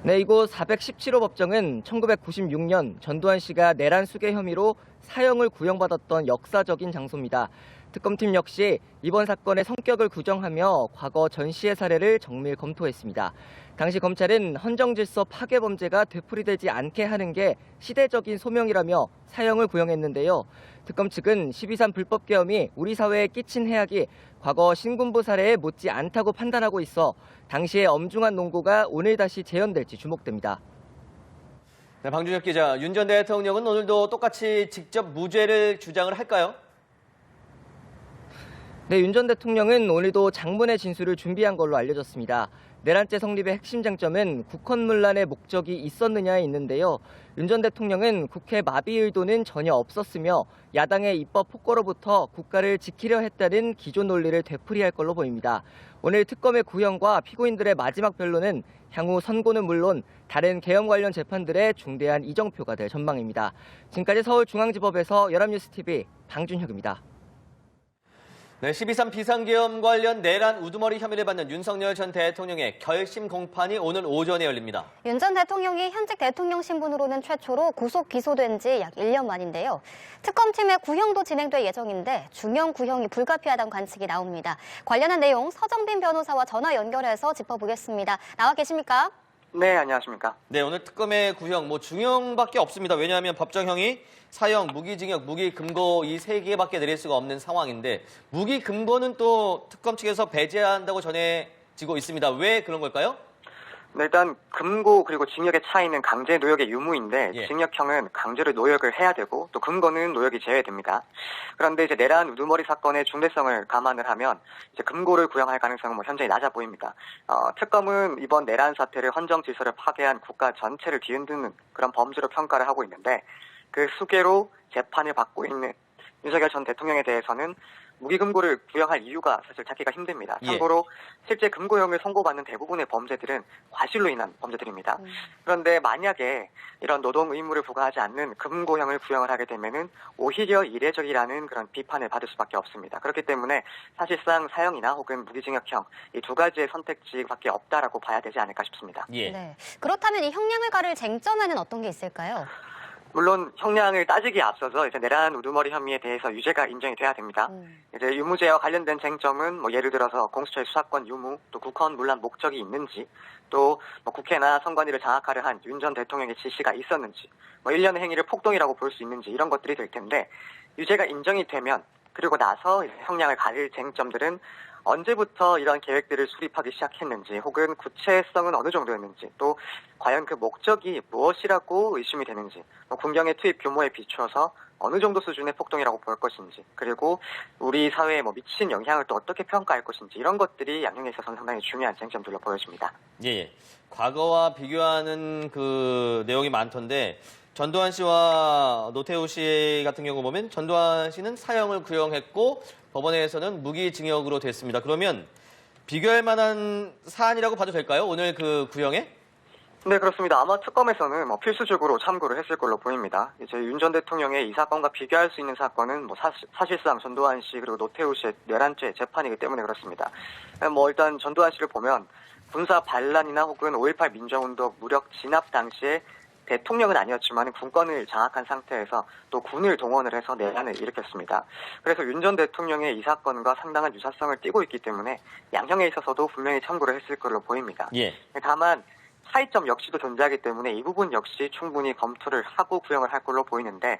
G: 네, 이곳 417호 법정은 1996년 전두환 씨가 내란 수괴 혐의로 사형을 구형받았던 역사적인 장소입니다. 특검팀 역시 이번 사건의 성격을 규정하며 과거 전 씨의 사례를 정밀 검토했습니다. 당시 검찰은 헌정질서 파괴 범죄가 되풀이되지 않게 하는 게 시대적인 소명이라며 사형을 구형했는데요. 특검 측은 12.3 불법 계엄이 우리 사회에 끼친 해악이 과거 신군부 사례에 못지 않다고 판단하고 있어 당시의 엄중한 논고가 오늘 다시 재현될지 주목됩니다.
H: 네, 방준혁 기자, 윤 전 대통령은 오늘도 똑같이 직접 무죄를 주장을 할까요?
G: 네, 윤 전 대통령은 오늘도 장문의 진술을 준비한 걸로 알려졌습니다. 내란죄 성립의 핵심 쟁점은 국헌문란의 목적이 있었느냐에 있는데요. 윤 전 대통령은 국회 마비 의도는 전혀 없었으며 야당의 입법 폭거로부터 국가를 지키려 했다는 기존 논리를 되풀이할 걸로 보입니다. 오늘 특검의 구형과 피고인들의 마지막 변론은 향후 선고는 물론 다른 계엄 관련 재판들의 중대한 이정표가 될 전망입니다. 지금까지 서울중앙지법에서 연합뉴스TV 방준혁입니다.
H: 네, 12.3 비상계엄 관련 내란 우두머리 혐의를 받는 윤석열 전 대통령의 결심 공판이 오늘 오전에 열립니다.
C: 윤 전 대통령이 현직 대통령 신분으로는 최초로 구속 기소된 지 약 1년 만인데요. 특검팀의 구형도 진행될 예정인데 중형 구형이 불가피하다는 관측이 나옵니다. 관련한 내용 서정빈 변호사와 전화 연결해서 짚어보겠습니다. 나와 계십니까?
I: 네, 안녕하십니까.
H: 네, 오늘 특검의 구형, 중형밖에 없습니다. 왜냐하면 법정형이 사형, 무기징역, 무기금고 이 세 개밖에 내릴 수가 없는 상황인데 무기금고는 또 특검 측에서 배제한다고 전해지고 있습니다. 왜 그런 걸까요?
I: 네, 일단 금고 그리고 징역의 차이는 강제 노역의 유무인데
H: 예.
I: 징역형은 강제로 노역을 해야 되고 또 금고는 노역이 제외됩니다. 그런데 이제 내란 우두머리 사건의 중대성을 감안을 하면 이제 금고를 구형할 가능성은 현저히 낮아 보입니다. 특검은 이번 내란 사태를 헌정 질서를 파괴한 국가 전체를 뒤흔드는 그런 범죄로 평가를 하고 있는데 그 수계로 재판을 받고 있는 윤석열 전 대통령에 대해서는 무기금고를 구형할 이유가 사실 찾기가 힘듭니다. 참고로 실제 금고형을 선고받는 대부분의 범죄들은 과실로 인한 범죄들입니다. 그런데 만약에 이런 노동 의무를 부과하지 않는 금고형을 구형을 하게 되면은 오히려 이례적이라는 그런 비판을 받을 수밖에 없습니다. 그렇기 때문에 사실상 사형이나 혹은 무기징역형 이 두 가지의 선택지밖에 없다라고 봐야 되지 않을까 싶습니다.
H: 예.
C: 네. 그렇다면 이 형량을 가를 쟁점에는 어떤 게 있을까요?
I: 물론 형량을 따지기에 앞서서 이제 내란 우두머리 혐의에 대해서 유죄가 인정이 돼야 됩니다. 이제 유무죄와 관련된 쟁점은 예를 들어서 공수처의 수사권 유무, 또 국헌 문란 목적이 있는지, 또 국회나 선관위를 장악하려 한 윤 전 대통령의 지시가 있었는지, 일련의 행위를 폭동이라고 볼 수 있는지 이런 것들이 될 텐데 유죄가 인정이 되면 그리고 나서 이제 형량을 가릴 쟁점들은 언제부터 이러한 계획들을 수립하기 시작했는지 혹은 구체성은 어느 정도였는지 또 과연 그 목적이 무엇이라고 의심이 되는지 군경의 투입 규모에 비추어서 어느 정도 수준의 폭동이라고 볼 것인지 그리고 우리 사회에 미친 영향을 또 어떻게 평가할 것인지 이런 것들이 양형에 있어서는 상당히 중요한 쟁점들로 보여집니다.
H: 예. 과거와 비교하는 그 내용이 많던데 전두환 씨와 노태우 씨 같은 경우 보면 전두환 씨는 사형을 구형했고 법원에서는 무기징역으로 됐습니다. 그러면 비교할 만한 사안이라고 봐도 될까요? 오늘 그 구형에?
I: 네, 그렇습니다. 아마 특검에서는 필수적으로 참고를 했을 걸로 보입니다. 이제 윤 전 대통령의 이 사건과 비교할 수 있는 사건은 사실상 전두환 씨 그리고 노태우 씨의 내란죄 재판이기 때문에 그렇습니다. 일단 전두환 씨를 보면 군사 반란이나 혹은 5.18 민주화운동 무력 진압 당시에 대통령은 아니었지만 군권을 장악한 상태에서 또 군을 동원을 해서 내란을 일으켰습니다. 그래서 윤 전 대통령의 이 사건과 상당한 유사성을 띠고 있기 때문에 양형에 있어서도 분명히 참고를 했을 걸로 보입니다.
H: 예.
I: 다만 차이점 역시도 존재하기 때문에 이 부분 역시 충분히 검토를 하고 구형을 할 걸로 보이는데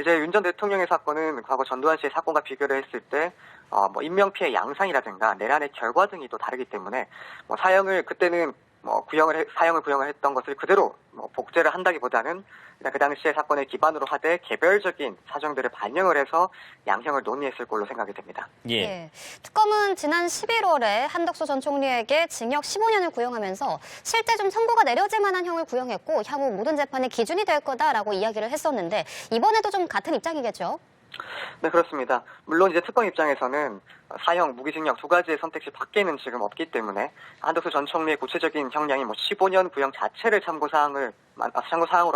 I: 이제 윤 전 대통령의 사건은 과거 전두환 씨의 사건과 비교를 했을 때 인명피해 양상이라든가 내란의 결과 등이 또 다르기 때문에 사형을 그때는 사형을 구형을 했던 것을 그대로 복제를 한다기보다는 그 당시의 사건을 기반으로 하되 개별적인 사정들을 반영을 해서 양형을 논의했을 걸로 생각이 됩니다.
H: 예.
C: 네. 특검은 지난 11월에 한덕수 전 총리에게 징역 15년을 구형하면서 실제 좀 선고가 내려질 만한 형을 구형했고 향후 모든 재판의 기준이 될 거다라고 이야기를 했었는데 이번에도 좀 같은 입장이겠죠?
I: 네, 그렇습니다. 물론 이제 특검 입장에서는 사형, 무기징역 두 가지의 선택지 밖에는 지금 없기 때문에 한덕수 전 총리의 구체적인 형량이 15년 구형 자체를 참고 사항으로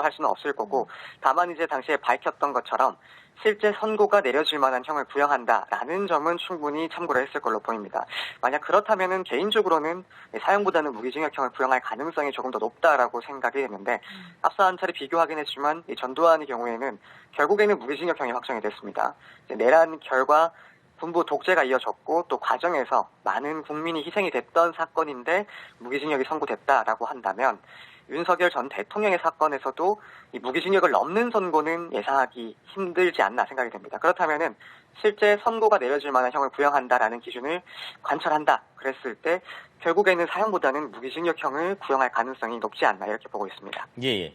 I: 할 수는 없을 거고 다만 이제 당시에 밝혔던 것처럼 실제 선고가 내려질 만한 형을 구형한다라는 점은 충분히 참고를 했을 걸로 보입니다. 만약 그렇다면은 개인적으로는 사형보다는 무기징역형을 구형할 가능성이 조금 더 높다라고 생각이 됐는데 앞서 한 차례 비교하긴 했지만 이 전두환의 경우에는 결국에는 무기징역형이 확정이 됐습니다. 내란 결과 군부 독재가 이어졌고 또 과정에서 많은 국민이 희생이 됐던 사건인데 무기징역이 선고됐다라고 한다면 윤석열 전 대통령의 사건에서도 이 무기징역을 넘는 선고는 예상하기 힘들지 않나 생각이 됩니다. 그렇다면은 실제 선고가 내려질 만한 형을 구형한다라는 기준을 관철한다 그랬을 때 결국에는 사형보다는 무기징역형을 구형할 가능성이 높지 않나 이렇게 보고 있습니다.
H: 예.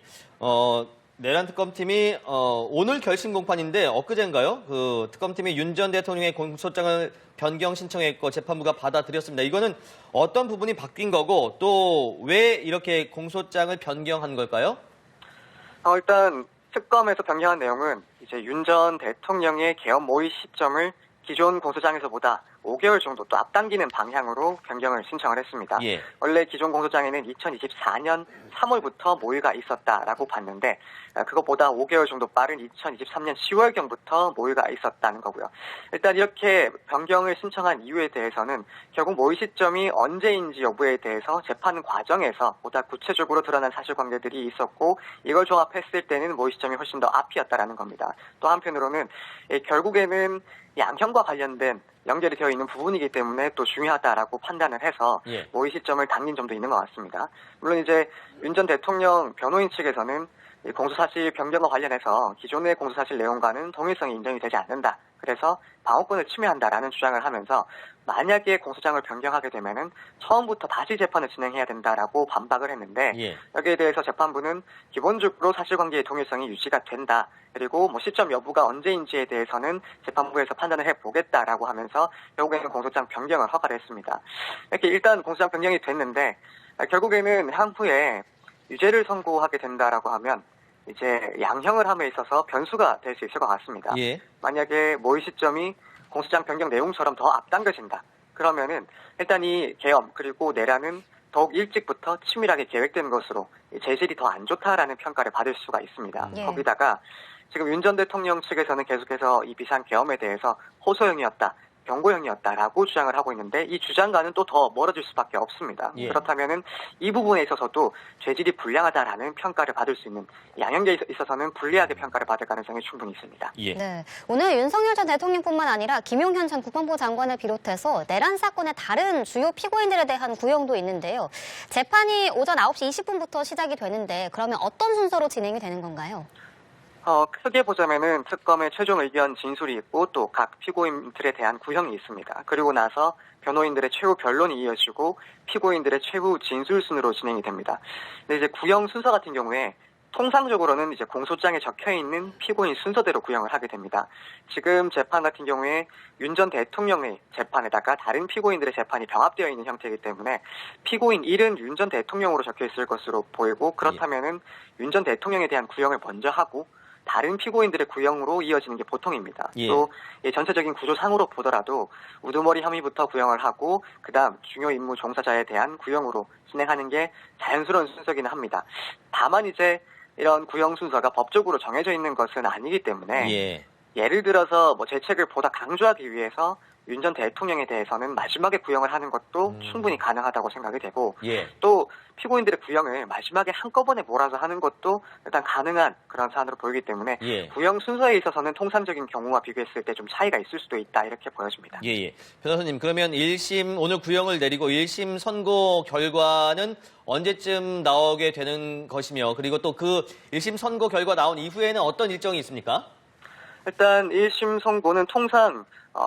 H: 내란 특검팀이 오늘 결심 공판인데 엊그제인가요? 그 특검팀이 윤 전 대통령의 공소장을 변경 신청했고 재판부가 받아들였습니다. 이거는 어떤 부분이 바뀐 거고 또 왜 이렇게 공소장을 변경한 걸까요?
I: 일단 특검에서 변경한 내용은 이제 윤 전 대통령의 계엄 모의 시점을 기존 공소장에서보다 5개월 정도 또 앞당기는 방향으로 변경을 신청을 했습니다.
H: 예.
I: 원래 기존 공소장에는 2024년 3월부터 모의가 있었다라고 봤는데 그것보다 5개월 정도 빠른 2023년 10월경부터 모의가 있었다는 거고요. 일단 이렇게 변경을 신청한 이유에 대해서는 결국 모의 시점이 언제인지 여부에 대해서 재판 과정에서 보다 구체적으로 드러난 사실관계들이 있었고 이걸 종합했을 때는 모의 시점이 훨씬 더 앞이었다라는 겁니다. 또 한편으로는 결국에는 양형과 관련된 연결이 되어 있는 부분이기 때문에 또 중요하다라고 판단을 해서
H: 예.
I: 모의 시점을 당긴 점도 있는 것 같습니다. 물론 이제 윤 전 대통령 변호인 측에서는 이 공소사실 변경과 관련해서 기존의 공소사실 내용과는 동일성이 인정이 되지 않는다. 그래서 방어권을 침해한다라는 주장을 하면서 만약에 공소장을 변경하게 되면은 처음부터 다시 재판을 진행해야 된다라고 반박을 했는데
H: 예.
I: 여기에 대해서 재판부는 기본적으로 사실관계의 동일성이 유지가 된다. 그리고 뭐 시점 여부가 언제인지에 대해서는 재판부에서 판단을 해보겠다라고 하면서 결국에는 공소장 변경을 허가를 했습니다. 이렇게 일단 공소장 변경이 됐는데 결국에는 향후에 유죄를 선고하게 된다라고 하면 이제 양형을 함에 있어서 변수가 될 수 있을 것 같습니다.
H: 예.
I: 만약에 모의 시점이 공소장 변경 내용처럼 더 앞당겨진다. 그러면은 일단 이 계엄 그리고 내란은 더욱 일찍부터 치밀하게 계획된 것으로 재질이 더 안 좋다라는 평가를 받을 수가 있습니다.
C: 예.
I: 거기다가 지금 윤 전 대통령 측에서는 계속해서 이 비상 계엄에 대해서 호소형이었다. 경고형이었다라고 주장을 하고 있는데 이 주장과는 또 더 멀어질 수밖에 없습니다.
H: 예.
I: 그렇다면은 이 부분에 있어서도 죄질이 불량하다라는 평가를 받을 수 있는 양형에 있어서는 불리하게 평가를 받을 가능성이 충분히 있습니다.
H: 예.
C: 네, 오늘 윤석열 전 대통령뿐만 아니라 김용현 전 국방부 장관을 비롯해서 내란 사건의 다른 주요 피고인들에 대한 구형도 있는데요. 재판이 오전 9시 20분부터 시작이 되는데 그러면 어떤 순서로 진행이 되는 건가요?
I: 크게 보자면은 특검의 최종 의견 진술이 있고 또 각 피고인들에 대한 구형이 있습니다. 그리고 나서 변호인들의 최후 변론이 이어지고 피고인들의 최후 진술 순으로 진행이 됩니다. 근데 이제 구형 순서 같은 경우에 통상적으로는 이제 공소장에 적혀 있는 피고인 순서대로 구형을 하게 됩니다. 지금 재판 같은 경우에 윤 전 대통령의 재판에다가 다른 피고인들의 재판이 병합되어 있는 형태이기 때문에 피고인 1은 윤 전 대통령으로 적혀 있을 것으로 보이고 그렇다면은 윤 전 대통령에 대한 구형을 먼저 하고 다른 피고인들의 구형으로 이어지는 게 보통입니다.
H: 예.
I: 또 전체적인 구조상으로 보더라도 우두머리 혐의부터 구형을 하고 그다음 중요 임무 종사자에 대한 구형으로 진행하는 게 자연스러운 순서기는 합니다. 다만 이제 이런 구형 순서가 법적으로 정해져 있는 것은 아니기 때문에
H: 예.
I: 예를 들어서 뭐 재책을 보다 강조하기 위해서 윤 전 대통령에 대해서는 마지막에 구형을 하는 것도 충분히 가능하다고 생각이 되고
H: 예.
I: 또 피고인들의 구형을 마지막에 한꺼번에 몰아서 하는 것도 일단 가능한 그런 사안으로 보이기 때문에
H: 예.
I: 구형 순서에 있어서는 통상적인 경우와 비교했을 때 좀 차이가 있을 수도 있다 이렇게 보여집니다.
H: 예, 예. 변호사님, 그러면 1심, 오늘 구형을 내리고 1심 선고 결과는 언제쯤 나오게 되는 것이며, 그리고 또 그 1심 선고 결과 나온 이후에는 어떤 일정이 있습니까?
I: 일단 1심 선고는 통상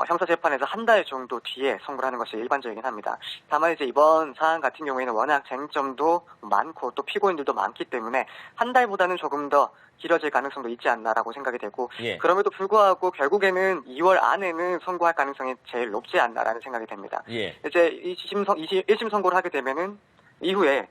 I: 형사재판에서 한 달 정도 뒤에 선고를 하는 것이 일반적이긴 합니다. 다만 이제 이번 사안 같은 경우에는 워낙 쟁점도 많고 또 피고인들도 많기 때문에 한 달보다는 조금 더 길어질 가능성도 있지 않나라고 생각이 되고
H: 예.
I: 그럼에도 불구하고 결국에는 2월 안에는 선고할 가능성이 제일 높지 않나라는 생각이 됩니다.
H: 예.
I: 이제 1심 선고를 하게 되면은 이후에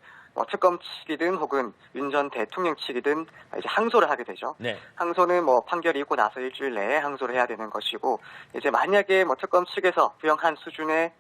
I: 특검 측이든 혹은 윤 전 대통령 측이든 이제 항소를 하게 되죠.
H: 네.
I: 항소는 판결이 있고 나서 일주일 내에 항소를 해야 되는 것이고 이제 만약에 특검 측에서 부형한 수준의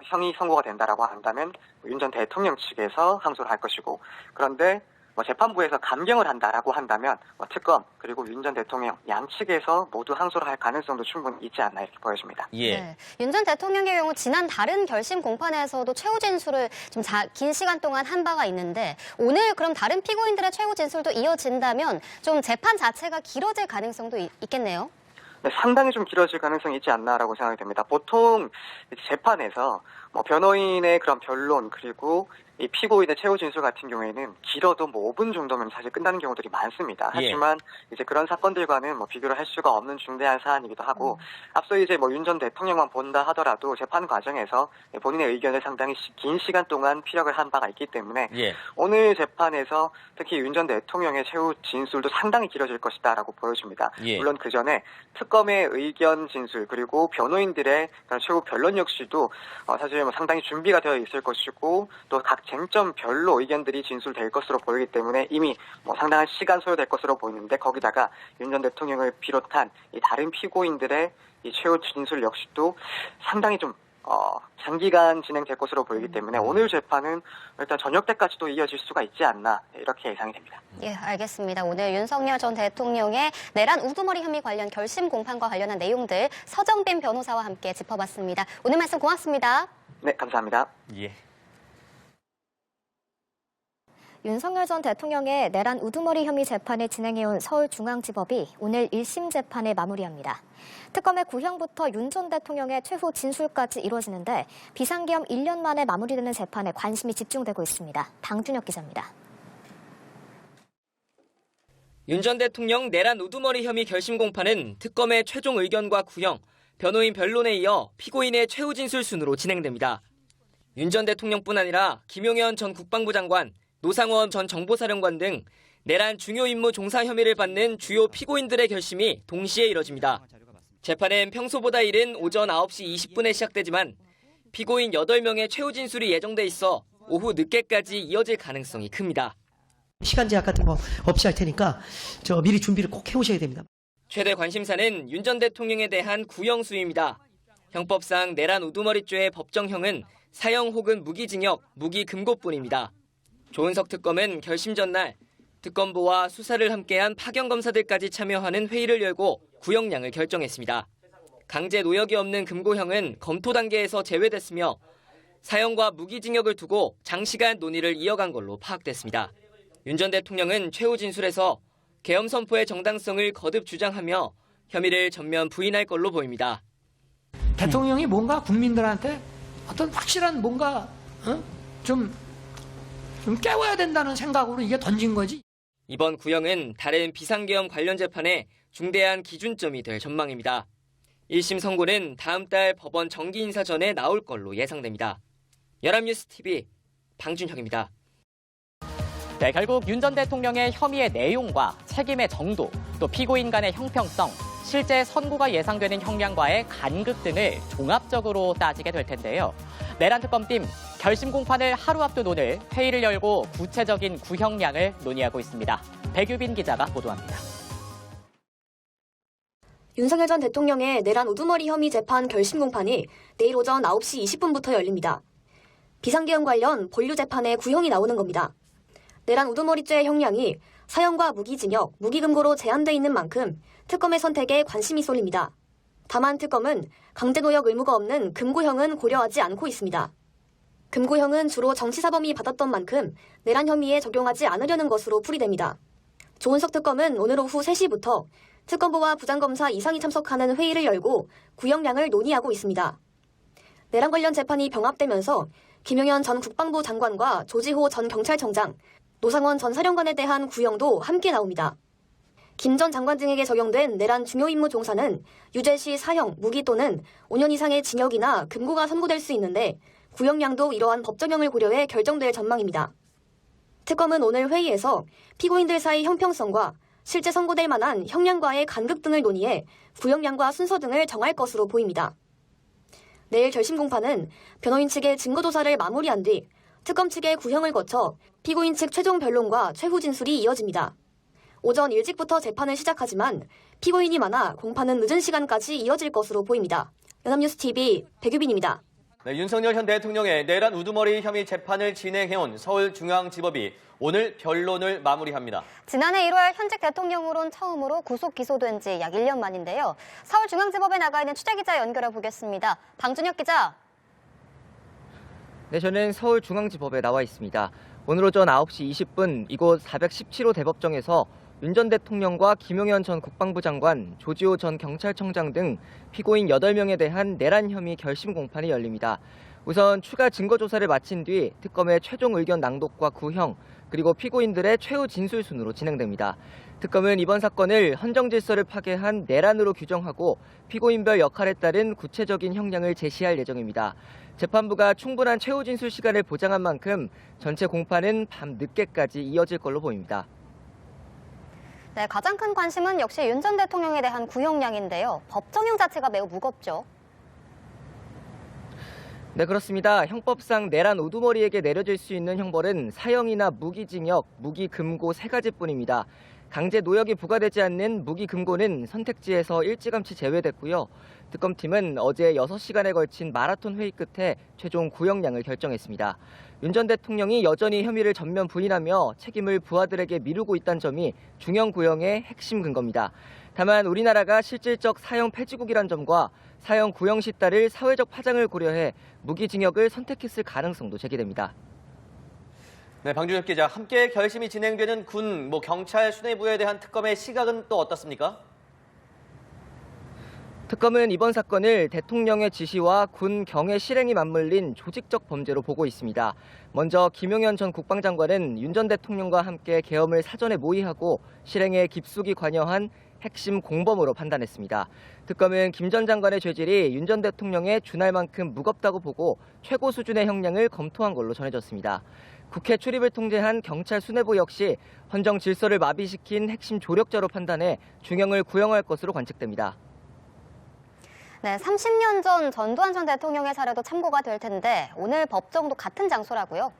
I: 형이 선고가 된다라고 한다면 윤 전 대통령 측에서 항소를 할 것이고 그런데 재판부에서 감경을 한다라고 한다면 특검 그리고 윤 전 대통령 양측에서 모두 항소를 할 가능성도 충분히 있지 않나 이렇게 보여집니다.
H: 예.
C: 네. 윤 전 대통령의 경우 지난 다른 결심 공판에서도 최후 진술을 좀 긴 시간 동안 한 바가 있는데 오늘 그럼 다른 피고인들의 최후 진술도 이어진다면 좀 재판 자체가 길어질 가능성도 있겠네요.
I: 네, 상당히 좀 길어질 가능성이 있지 않나라고 생각이 됩니다. 보통 재판에서 변호인의 그런 변론 그리고 이 피고인의 최후 진술 같은 경우에는 길어도 5분 정도면 사실 끝나는 경우들이 많습니다.
H: 예.
I: 하지만 이제 그런 사건들과는 비교를 할 수가 없는 중대한 사안이기도 하고 앞서 이제 윤 전 대통령만 본다 하더라도 재판 과정에서 본인의 의견을 상당히 긴 시간 동안 피력을 한 바가 있기 때문에
H: 예.
I: 오늘 재판에서 특히 윤 전 대통령의 최후 진술도 상당히 길어질 것이다라고 보여집니다.
H: 예.
I: 물론 그 전에 특검의 의견 진술 그리고 변호인들의 그런 최후 변론 역시도 사실 상당히 준비가 되어 있을 것이고 또 각 쟁점별로 의견들이 진술될 것으로 보이기 때문에 이미 상당한 시간 소요될 것으로 보이는데 거기다가 윤 전 대통령을 비롯한 이 다른 피고인들의 이 최후 진술 역시도 상당히 좀 장기간 진행될 것으로 보이기 때문에 오늘 재판은 일단 저녁 때까지도 이어질 수가 있지 않나 이렇게 예상이 됩니다.
C: 예, 알겠습니다. 오늘 윤석열 전 대통령의 내란 우두머리 혐의 관련 결심 공판과 관련한 내용들 서정빈 변호사와 함께 짚어봤습니다. 오늘 말씀 고맙습니다.
I: 네, 감사합니다.
H: 예.
C: 윤석열 전 대통령의 내란 우두머리 혐의 재판을 진행해온 서울중앙지법이 오늘 1심 재판을 마무리합니다. 특검의 구형부터 윤 전 대통령의 최후 진술까지 이루어지는데 비상계엄 1년 만에 마무리되는 재판에 관심이 집중되고 있습니다. 방준혁 기자입니다.
G: 윤 전 대통령 내란 우두머리 혐의 결심 공판은 특검의 최종 의견과 구형, 변호인 변론에 이어 피고인의 최후 진술 순으로 진행됩니다. 윤 전 대통령뿐 아니라 김용현 전 국방부 장관, 노상원 전 정보사령관 등 내란 중요 임무 종사 혐의를 받는 주요 피고인들의 결심이 동시에 이뤄집니다. 재판은 평소보다 이른 오전 9시 20분에 시작되지만 피고인 8명의 최후 진술이 예정돼 있어 오후 늦게까지 이어질 가능성이 큽니다.
J: 시간 제약 같은 거 없이 할 테니까 미리 준비를 꼭 해오셔야 됩니다.
G: 최대 관심사는 윤 전 대통령에 대한 구형 수위입니다. 형법상 내란 우두머리죄의 법정형은 사형 혹은 무기징역, 무기금고뿐입니다. 조은석 특검은 결심 전날 특검부와 수사를 함께한 파견검사들까지 참여하는 회의를 열고 구형량을 결정했습니다. 강제 노역이 없는 금고형은 검토 단계에서 제외됐으며 사형과 무기징역을 두고 장시간 논의를 이어간 걸로 파악됐습니다. 윤 전 대통령은 최후 진술에서 계엄 선포의 정당성을 거듭 주장하며 혐의를 전면 부인할 걸로 보입니다.
K: 대통령이 뭔가 국민들한테 어떤 확실한 뭔가 좀 깨워야 된다는 생각으로 이게 던진 거지.
G: 이번 구형은 다른 비상계엄 관련 재판에 중대한 기준점이 될 전망입니다. 1심 선고는 다음 달 법원 정기인사 전에 나올 걸로 예상됩니다. 연합뉴스TV 방준혁입니다.
A: 네, 결국 윤 전 대통령의 혐의의 내용과 책임의 정도, 또 피고인 간의 형평성, 실제 선고가 예상되는 형량과의 간극 등을 종합적으로 따지게 될 텐데요. 내란 특검팀 결심 공판을 하루 앞둔 오늘 회의를 열고 구체적인 구형량을 논의하고 있습니다. 백유빈 기자가 보도합니다.
B: 윤석열 전 대통령의 내란 우두머리 혐의 재판 결심 공판이 내일 오전 9시 20분부터 열립니다. 비상계엄 관련 본류 재판에 구형이 나오는 겁니다. 내란 우두머리죄 형량이 사형과 무기징역, 무기금고로 제한돼 있는 만큼 특검의 선택에 관심이 쏠립니다. 다만 특검은 강제노역 의무가 없는 금고형은 고려하지 않고 있습니다. 금고형은 주로 정치사범이 받았던 만큼 내란 혐의에 적용하지 않으려는 것으로 풀이됩니다. 조은석 특검은 오늘 오후 3시부터 특검부와 부장검사 이상이 참석하는 회의를 열고 구형량을 논의하고 있습니다. 내란 관련 재판이 병합되면서 김용현 전 국방부 장관과 조지호 전 경찰청장, 노상원 전 사령관에 대한 구형도 함께 나옵니다. 김 전 장관 등에게 적용된 내란 중요 임무 종사는 유죄 시 사형, 무기 또는 5년 이상의 징역이나 금고가 선고될 수 있는데 구형량도 이러한 법정형을 고려해 결정될 전망입니다. 특검은 오늘 회의에서 피고인들 사이 형평성과 실제 선고될 만한 형량과의 간극 등을 논의해 구형량과 순서 등을 정할 것으로 보입니다. 내일 결심 공판은 변호인 측의 증거조사를 마무리한 뒤 특검 측의 구형을 거쳐 피고인 측 최종 변론과 최후 진술이 이어집니다. 오전 일찍부터 재판을 시작하지만 피고인이 많아 공판은 늦은 시간까지 이어질 것으로 보입니다. 연합뉴스TV 백유빈입니다.
H: 네, 윤석열 현 대통령의 내란 우두머리 혐의 재판을 진행해온 서울중앙지법이 오늘 변론을 마무리합니다.
C: 지난해 1월 현직 대통령으론 처음으로 구속 기소된 지 약 1년 만인데요. 서울중앙지법에 나가 있는 취재기자 연결해 보겠습니다. 방준혁 기자.
G: 네, 저는 서울중앙지법에 나와 있습니다. 오늘 오전 9시 20분 이곳 417호 대법정에서 윤 전 대통령과 김용현 전 국방부 장관, 조지호 전 경찰청장 등 피고인 8명에 대한 내란 혐의 결심 공판이 열립니다. 우선 추가 증거 조사를 마친 뒤 특검의 최종 의견 낭독과 구형, 그리고 피고인들의 최후 진술 순으로 진행됩니다. 특검은 이번 사건을 헌정 질서를 파괴한 내란으로 규정하고 피고인별 역할에 따른 구체적인 형량을 제시할 예정입니다. 재판부가 충분한 최후 진술 시간을 보장한 만큼 전체 공판은 밤 늦게까지 이어질 걸로 보입니다.
C: 네, 가장 큰 관심은 역시 윤 전 대통령에 대한 구형량인데요. 법정형 자체가 매우 무겁죠.
G: 네, 그렇습니다. 형법상 내란 우두머리에게 내려질 수 있는 형벌은 사형이나 무기징역, 무기금고 3가지뿐입니다. 강제 노역이 부과되지 않는 무기금고는 선택지에서 일찌감치 제외됐고요. 특검팀은 어제 6시간에 걸친 마라톤 회의 끝에 최종 구형량을 결정했습니다. 윤 전 대통령이 여전히 혐의를 전면 부인하며 책임을 부하들에게 미루고 있다는 점이 중형 구형의 핵심 근거입니다. 다만 우리나라가 실질적 사형 폐지국이란 점과 사형 구형 시 따를 사회적 파장을 고려해 무기징역을 선택했을 가능성도 제기됩니다.
H: 네, 방준혁 기자, 함께 결심이 진행되는 군, 경찰 수뇌부에 대한 특검의 시각은 또 어떻습니까?
G: 특검은 이번 사건을 대통령의 지시와 군 경의 실행이 맞물린 조직적 범죄로 보고 있습니다. 먼저 김용현 전 국방장관은 윤 전 대통령과 함께 계엄을 사전에 모의하고 실행에 깊숙이 관여한 핵심 공범으로 판단했습니다. 특검은 김 전 장관의 죄질이 윤 전 대통령에 준할 만큼 무겁다고 보고 최고 수준의 형량을 검토한 걸로 전해졌습니다. 국회 출입을 통제한 경찰 수뇌부 역시 헌정 질서를 마비시킨 핵심 조력자로 판단해 중형을 구형할 것으로 관측됩니다.
C: 네, 30년 전 전두환 전 대통령의 사례도 참고가 될 텐데 오늘 법정도 같은 장소라고요?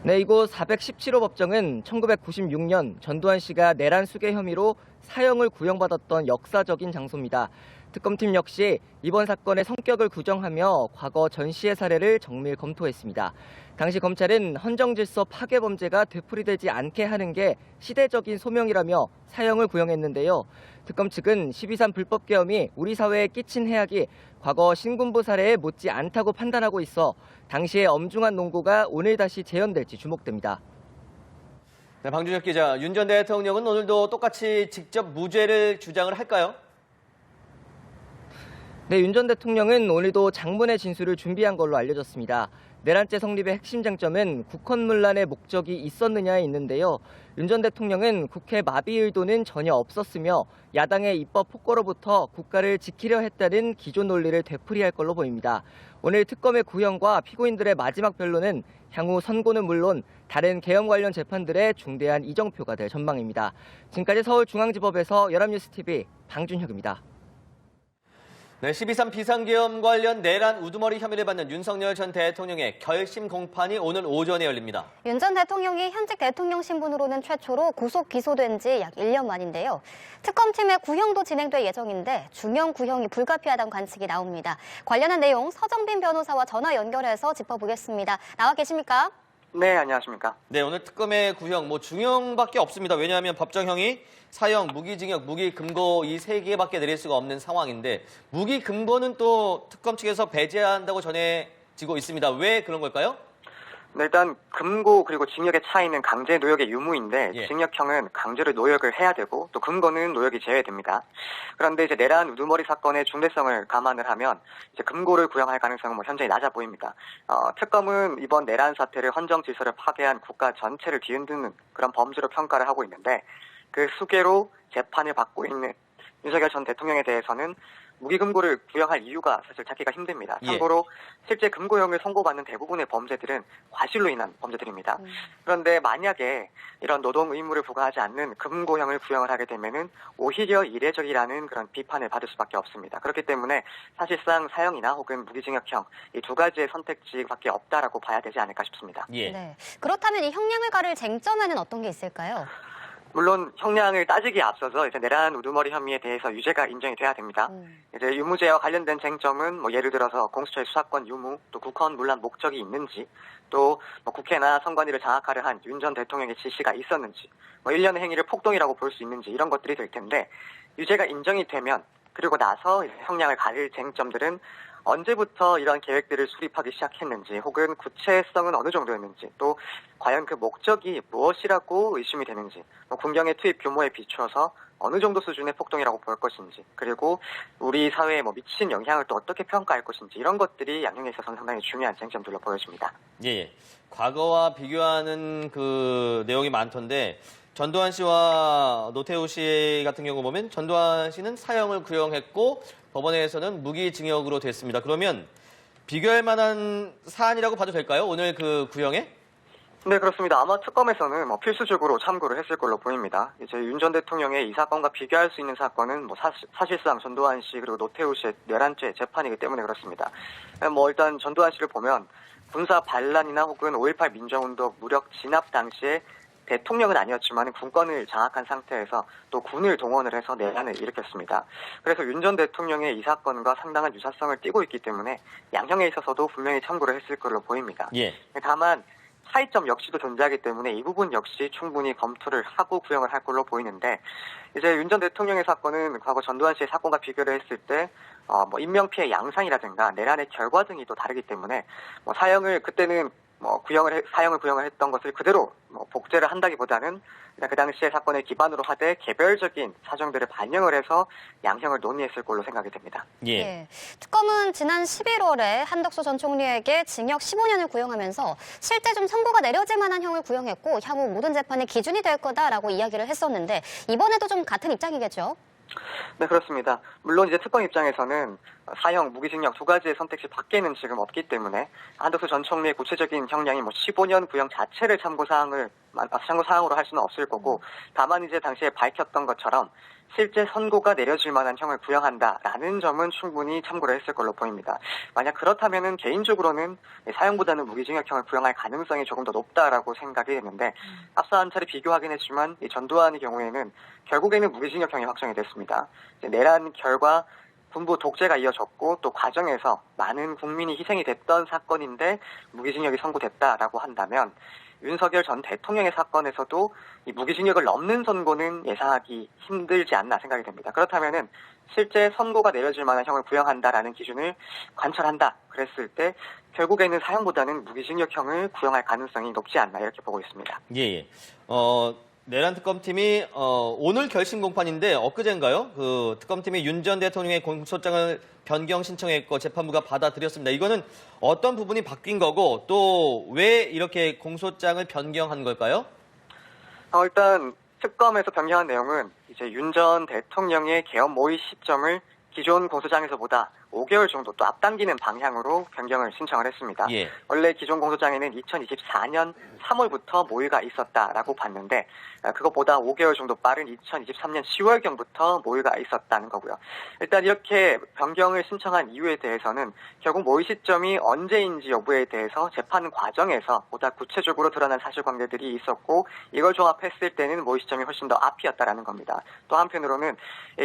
G: 네, 이곳 417호 법정은 1996년 전두환 씨가 내란 수괴 혐의로 사형을 구형받았던 역사적인 장소입니다. 특검팀 역시 이번 사건의 성격을 규정하며 과거 전 씨의 사례를 정밀 검토했습니다. 당시 검찰은 헌정질서 파괴 범죄가 되풀이되지 않게 하는 게 시대적인 소명이라며 사형을 구형했는데요. 특검 측은 12.3 불법 계엄이 우리 사회에 끼친 해악이 과거 신군부 사례에 못지 않다고 판단하고 있어 당시의 엄중한 논고가 오늘 다시 재현될지 주목됩니다.
H: 네, 방준혁 기자, 윤 전 대통령은 오늘도 똑같이 직접 무죄를 주장을 할까요?
G: 네, 윤 전 대통령은 오늘도 장문의 진술을 준비한 걸로 알려졌습니다. 내란죄 성립의 핵심 쟁점은 국헌문란의 목적이 있었느냐에 있는데요. 윤 전 대통령은 국회 마비 의도는 전혀 없었으며 야당의 입법 폭거로부터 국가를 지키려 했다는 기존 논리를 되풀이할 걸로 보입니다. 오늘 특검의 구형과 피고인들의 마지막 변론은 향후 선고는 물론 다른 계엄 관련 재판들의 중대한 이정표가 될 전망입니다. 지금까지 서울중앙지법에서 연합뉴스TV 방준혁입니다.
H: 네, 12.3 비상계엄 관련 내란 우두머리 혐의를 받는 윤석열 전 대통령의 결심 공판이 오늘 오전에 열립니다.
C: 윤 전 대통령이 현직 대통령 신분으로는 최초로 구속 기소된 지 약 1년 만인데요. 특검팀의 구형도 진행될 예정인데 중형 구형이 불가피하다는 관측이 나옵니다. 관련한 내용 서정빈 변호사와 전화 연결해서 짚어보겠습니다. 나와 계십니까?
I: 네, 안녕하십니까.
H: 네, 오늘 특검의 구형, 중형밖에 없습니다. 왜냐하면 법정형이 사형, 무기징역, 무기금고 이 세 개밖에 내릴 수가 없는 상황인데 무기금고는 또 특검 측에서 배제한다고 전해지고 있습니다. 왜 그런 걸까요?
I: 네, 일단 금고 그리고 징역의 차이는 강제 노역의 유무인데 징역형은 강제로 노역을 해야 되고 또 금고는 노역이 제외됩니다. 그런데 이제 내란 우두머리 사건의 중대성을 감안을 하면 이제 금고를 구형할 가능성은 현저히 낮아 보입니다. 특검은 이번 내란 사태를 헌정 질서를 파괴한 국가 전체를 뒤흔드는 그런 범죄로 평가를 하고 있는데 그 수괴로 재판을 받고 있는 윤석열 전 대통령에 대해서는 무기금고를 구형할 이유가 사실 찾기가 힘듭니다. 참고로 실제 금고형을 선고받는 대부분의 범죄들은 과실로 인한 범죄들입니다. 그런데 만약에 이런 노동 의무를 부과하지 않는 금고형을 구형을 하게 되면은 오히려 이례적이라는 그런 비판을 받을 수밖에 없습니다. 그렇기 때문에 사실상 사형이나 혹은 무기징역형 이 두 가지의 선택지밖에 없다라고 봐야 되지 않을까 싶습니다.
C: 네. 그렇다면 이 형량을 가를 쟁점에는 어떤 게 있을까요?
I: 물론 형량을 따지기에 앞서서 이제 내란 우두머리 혐의에 대해서 유죄가 인정이 돼야 됩니다. 이제 유무죄와 관련된 쟁점은 예를 들어서 공수처의 수사권 유무, 또 국헌 문란 목적이 있는지, 또 국회나 선관위를 장악하려 한 윤 전 대통령의 지시가 있었는지, 일련의 행위를 폭동이라고 볼 수 있는지 이런 것들이 될 텐데 유죄가 인정이 되면 그리고 나서 형량을 가릴 쟁점들은 언제부터 이러한 계획들을 수립하기 시작했는지 혹은 구체성은 어느 정도였는지 또 과연 그 목적이 무엇이라고 의심이 되는지 군경의 투입 규모에 비추어서 어느 정도 수준의 폭동이라고 볼 것인지 그리고 우리 사회에 미친 영향을 또 어떻게 평가할 것인지 이런 것들이 양형에 있어서는 상당히 중요한 쟁점들로 보여집니다.
H: 예. 과거와 비교하는 그 내용이 많던데 전두환 씨와 노태우 씨 같은 경우 보면 전두환 씨는 사형을 구형했고 법원에서는 무기징역으로 됐습니다. 그러면 비교할 만한 사안이라고 봐도 될까요? 오늘 그 구형에?
I: 네, 그렇습니다. 아마 특검에서는 필수적으로 참고를 했을 걸로 보입니다. 이제 윤 전 대통령의 이 사건과 비교할 수 있는 사건은 사실상 전두환 씨 그리고 노태우 씨의 내란죄 재판이기 때문에 그렇습니다. 일단 전두환 씨를 보면 군사 반란이나 혹은 5.18 민주화운동 무력 진압 당시에 대통령은 아니었지만 군권을 장악한 상태에서 또 군을 동원을 해서 내란을 일으켰습니다. 그래서 윤 전 대통령의 이 사건과 상당한 유사성을 띠고 있기 때문에 양형에 있어서도 분명히 참고를 했을 걸로 보입니다. 다만 차이점 역시도 존재하기 때문에 이 부분 역시 충분히 검토를 하고 구형을 할 걸로 보이는데 이제 윤 전 대통령의 사건은 과거 전두환 씨의 사건과 비교를 했을 때 인명피해 양상이라든가 내란의 결과 등이 또 다르기 때문에 사형을 그때는 사형을 구형을 했던 것을 그대로 복제를 한다기보다는 그 당시의 사건을 기반으로 하되 개별적인 사정들을 반영을 해서 양형을 논의했을 걸로 생각이 됩니다.
H: 예.
C: 예. 특검은 지난 11월에 한덕수 전 총리에게 징역 15년을 구형하면서 실제 좀 선고가 내려질 만한 형을 구형했고 향후 모든 재판의 기준이 될 거다라고 이야기를 했었는데 이번에도 좀 같은 입장이겠죠?
I: 네, 그렇습니다. 물론 이제 특검 입장에서는 사형, 무기징역 두 가지의 선택지 밖에는 지금 없기 때문에 한덕수 전 총리의 구체적인 형량이 15년 구형 자체를 참고사항으로 할 수는 없을 거고, 다만 이제 당시에 밝혔던 것처럼 실제 선고가 내려질 만한 형을 구형한다라는 점은 충분히 참고를 했을 걸로 보입니다. 만약 그렇다면은 개인적으로는 사형보다는 무기징역형을 구형할 가능성이 조금 더 높다라고 생각이 됐는데, 앞서 한 차례 비교하긴 했지만 이 전두환의 경우에는 결국에는 무기징역형이 확정이 됐습니다. 내란 결과 군부 독재가 이어졌고 또 과정에서 많은 국민이 희생이 됐던 사건인데 무기징역이 선고됐다라고 한다면, 윤석열 전 대통령의 사건에서도 이 무기징역을 넘는 선고는 예상하기 힘들지 않나 생각이 됩니다. 그렇다면은 실제 선고가 내려질 만한 형을 구형한다라는 기준을 관철한다 그랬을 때 결국에는 사형보다는 무기징역형을 구형할 가능성이 높지 않나 이렇게 보고 있습니다.
H: 예. 내란 특검팀이 오늘 결심 공판인데 엊그제인가요? 그 특검팀이 윤 전 대통령의 공소장을 변경 신청했고 재판부가 받아들였습니다. 이거는 어떤 부분이 바뀐 거고 또 왜 이렇게 공소장을 변경한 걸까요?
I: 일단 특검에서 변경한 내용은 이제 윤 전 대통령의 계엄 모의 시점을 기존 공소장에서보다 5개월 정도 또 앞당기는 방향으로 변경을 신청을 했습니다.
H: 예.
I: 원래 기존 공소장에는 2024년 3월부터 모의가 있었다라고 봤는데 그것보다 5개월 정도 빠른 2023년 10월경부터 모의가 있었다는 거고요. 일단 이렇게 변경을 신청한 이유에 대해서는 결국 모의 시점이 언제인지 여부에 대해서 재판 과정에서 보다 구체적으로 드러난 사실관계들이 있었고 이걸 종합했을 때는 모의 시점이 훨씬 더 앞이었다라는 겁니다. 또 한편으로는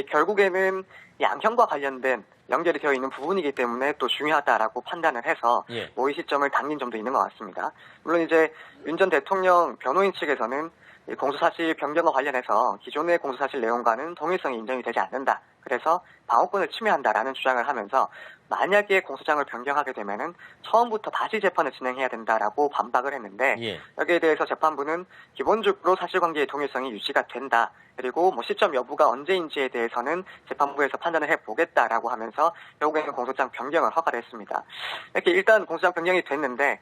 I: 결국에는 양형과 관련된 연결이 되어 있는 부분이기 때문에 또 중요하다라고 판단을 해서 모의 시점을 당긴 점도 있는 것 같습니다. 물론 이제 윤 전 대통령 변호인 측에서는 공소사실 변경과 관련해서 기존의 공소사실 내용과는 동일성이 인정이 되지 않는다. 그래서 방어권을 침해한다라는 주장을 하면서 만약에 공소장을 변경하게 되면은 처음부터 다시 재판을 진행해야 된다라고 반박을 했는데 여기에 대해서 재판부는 기본적으로 사실관계의 동일성이 유지가 된다. 그리고 시점 여부가 언제인지에 대해서는 재판부에서 판단을 해보겠다라고 하면서 결국에는 공소장 변경을 허가를 했습니다. 이렇게 일단 공소장 변경이 됐는데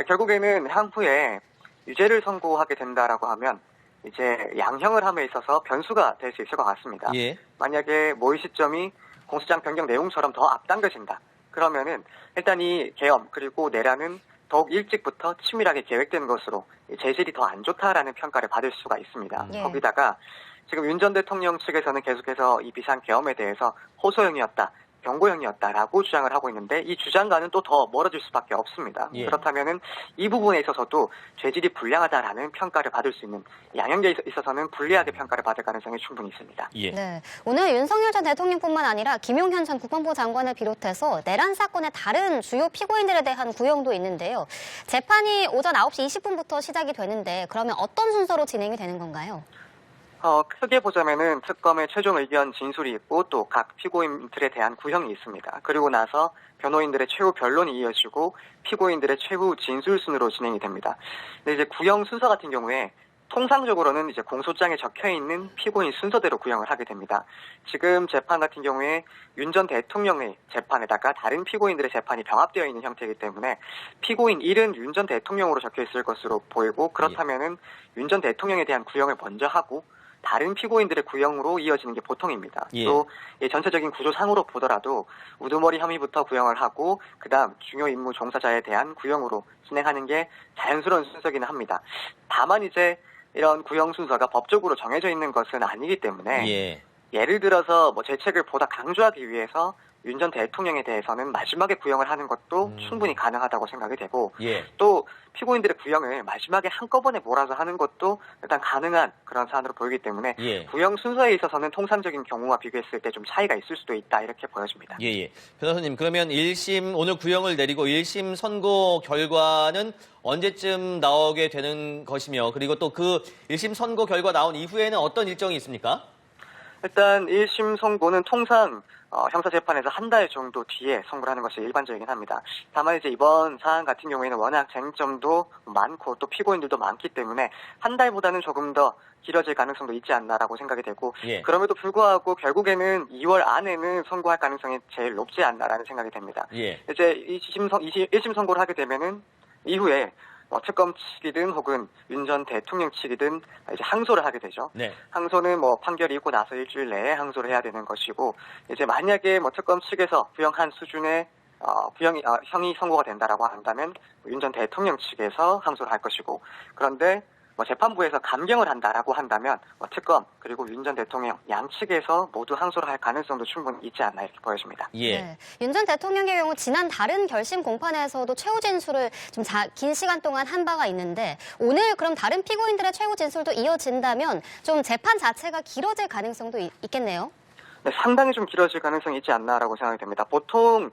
I: 결국에는 향후에 유죄를 선고하게 된다라고 하면 이제 양형을 함에 있어서 변수가 될 수 있을 것 같습니다. 만약에 모의 시점이 공소장 변경 내용처럼 더 앞당겨진다. 그러면은 일단 이 계엄 그리고 내란은 더욱 일찍부터 치밀하게 계획된 것으로 재질이 더 안 좋다라는 평가를 받을 수가 있습니다. 거기다가 지금 윤 전 대통령 측에서는 계속해서 이 비상 계엄에 대해서 호소형이었다. 경고형이었다라고 주장을 하고 있는데 이 주장과는 또 더 멀어질 수밖에 없습니다. 그렇다면은 이 부분에 있어서도 죄질이 불량하다라는 평가를 받을 수 있는 양형에 있어서는 불리하게 평가를 받을 가능성이 충분히 있습니다.
C: 네, 오늘 윤석열 전 대통령뿐만 아니라 김용현 전 국방부 장관을 비롯해서 내란 사건의 다른 주요 피고인들에 대한 구형도 있는데요. 재판이 오전 9시 20분부터 시작이 되는데 그러면 어떤 순서로 진행이 되는 건가요?
I: 크게 보자면은 특검의 최종 의견 진술이 있고 또 각 피고인들에 대한 구형이 있습니다. 그리고 나서 변호인들의 최후 변론이 이어지고 피고인들의 최후 진술 순으로 진행이 됩니다. 근데 이제 구형 순서 같은 경우에 통상적으로는 이제 공소장에 적혀 있는 피고인 순서대로 구형을 하게 됩니다. 지금 재판 같은 경우에 윤 전 대통령의 재판에다가 다른 피고인들의 재판이 병합되어 있는 형태이기 때문에 피고인 1은 윤 전 대통령으로 적혀 있을 것으로 보이고 그렇다면은 윤 전 대통령에 대한 구형을 먼저 하고 다른 피고인들의 구형으로 이어지는 게 보통입니다. 또 전체적인 구조상으로 보더라도 우두머리 혐의부터 구형을 하고 그다음 중요 임무 종사자에 대한 구형으로 진행하는 게 자연스러운 순서기는 합니다. 다만 이제 이런 구형 순서가 법적으로 정해져 있는 것은 아니기 때문에 예를 들어서 재책을 보다 강조하기 위해서 윤 전 대통령에 대해서는 마지막에 구형을 하는 것도 충분히 가능하다고 생각이 되고 또 피고인들의 구형을 마지막에 한꺼번에 몰아서 하는 것도 일단 가능한 그런 사안으로 보이기 때문에 구형 순서에 있어서는 통상적인 경우와 비교했을 때 좀 차이가 있을 수도 있다 이렇게 보여집니다.
H: 변호사님 그러면 1심 오늘 구형을 내리고 1심 선고 결과는 언제쯤 나오게 되는 것이며 그리고 또 그 1심 선고 결과 나온 이후에는 어떤 일정이 있습니까?
I: 일단 1심 선고는 통상 형사재판에서 한 달 정도 뒤에 선고를 하는 것이 일반적이긴 합니다. 다만 이제 이번 사안 같은 경우에는 워낙 쟁점도 많고 또 피고인들도 많기 때문에 한 달보다는 조금 더 길어질 가능성도 있지 않나라고 생각이 되고
H: 예.
I: 그럼에도 불구하고 결국에는 2월 안에는 선고할 가능성이 제일 높지 않나라는 생각이 됩니다.
H: 예.
I: 이제 1심 선고를 하게 되면은 이후에 특검 측이든 혹은 윤 전 대통령 측이든 이제 항소를 하게 되죠.
H: 네.
I: 항소는 판결이 있고 나서 일주일 내에 항소를 해야 되는 것이고 이제 만약에 특검 측에서 부영한 수준의 형이 선고가 된다라고 한다면 윤 전 대통령 측에서 항소를 할 것이고 그런데 재판부에서 감경을 한다라고 한다면 특검 그리고 윤 전 대통령 양측에서 모두 항소를 할 가능성도 충분히 있지 않나 이렇게 보여집니다.
H: 예.
C: 네. 윤 전 대통령의 경우 지난 다른 결심 공판에서도 최후 진술을 좀 긴 시간 동안 한 바가 있는데 오늘 그럼 다른 피고인들의 최후 진술도 이어진다면 좀 재판 자체가 길어질 가능성도 있겠네요.
I: 네, 상당히 좀 길어질 가능성이 있지 않나라고 생각이 됩니다. 보통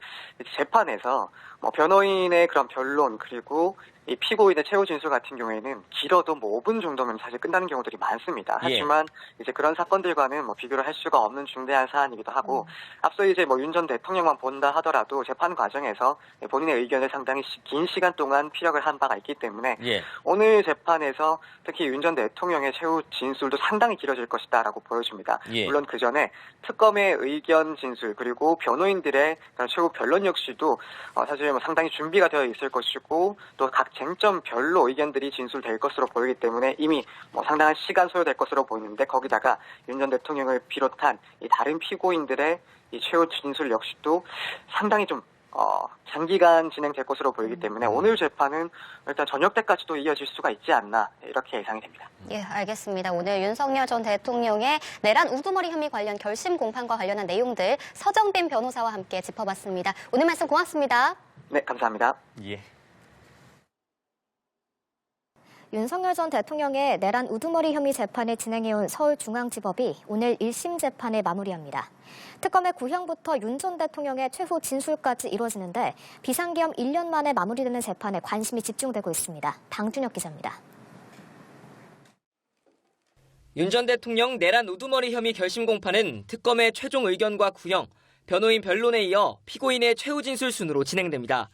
I: 재판에서 변호인의 그런 변론 그리고 이 피고인의 최후 진술 같은 경우에는 길어도 5분 정도면 사실 끝나는 경우들이 많습니다. 하지만 이제 그런 사건들과는 비교를 할 수가 없는 중대한 사안이기도 하고 앞서 이제 윤 전 대통령만 본다 하더라도 재판 과정에서 본인의 의견을 상당히 긴 시간 동안 피력을 한 바가 있기 때문에 오늘 재판에서 특히 윤 전 대통령의 최후 진술도 상당히 길어질 것이다라고 보여집니다. 물론 그 전에 특검의 의견 진술 그리고 변호인들의 최후 변론 역시도 사실 상당히 준비가 되어 있을 것이고 또 각 쟁점별로 의견들이 진술될 것으로 보이기 때문에 이미 상당한 시간 소요될 것으로 보이는데 거기다가 윤 전 대통령을 비롯한 이 다른 피고인들의 이 최후 진술 역시도 상당히 좀 장기간 진행될 것으로 보이기 때문에 오늘 재판은 일단 저녁 때까지도 이어질 수가 있지 않나 이렇게 예상이 됩니다.
C: 예, 알겠습니다. 오늘 윤석열 전 대통령의 내란 우두머리 혐의 관련 결심 공판과 관련한 내용들 서정빈 변호사와 함께 짚어봤습니다. 오늘 말씀 고맙습니다.
I: 네, 감사합니다.
H: 예.
C: 윤석열 전 대통령의 내란 우두머리 혐의 재판을 진행해온 서울중앙지법이 오늘 1심 재판을 마무리합니다. 특검의 구형부터 윤 전 대통령의 최후 진술까지 이루어지는데 비상계엄 1년 만에 마무리되는 재판에 관심이 집중되고 있습니다. 방준혁 기자입니다.
G: 윤 전 대통령 내란 우두머리 혐의 결심 공판은 특검의 최종 의견과 구형, 변호인 변론에 이어 피고인의 최후 진술 순으로 진행됩니다.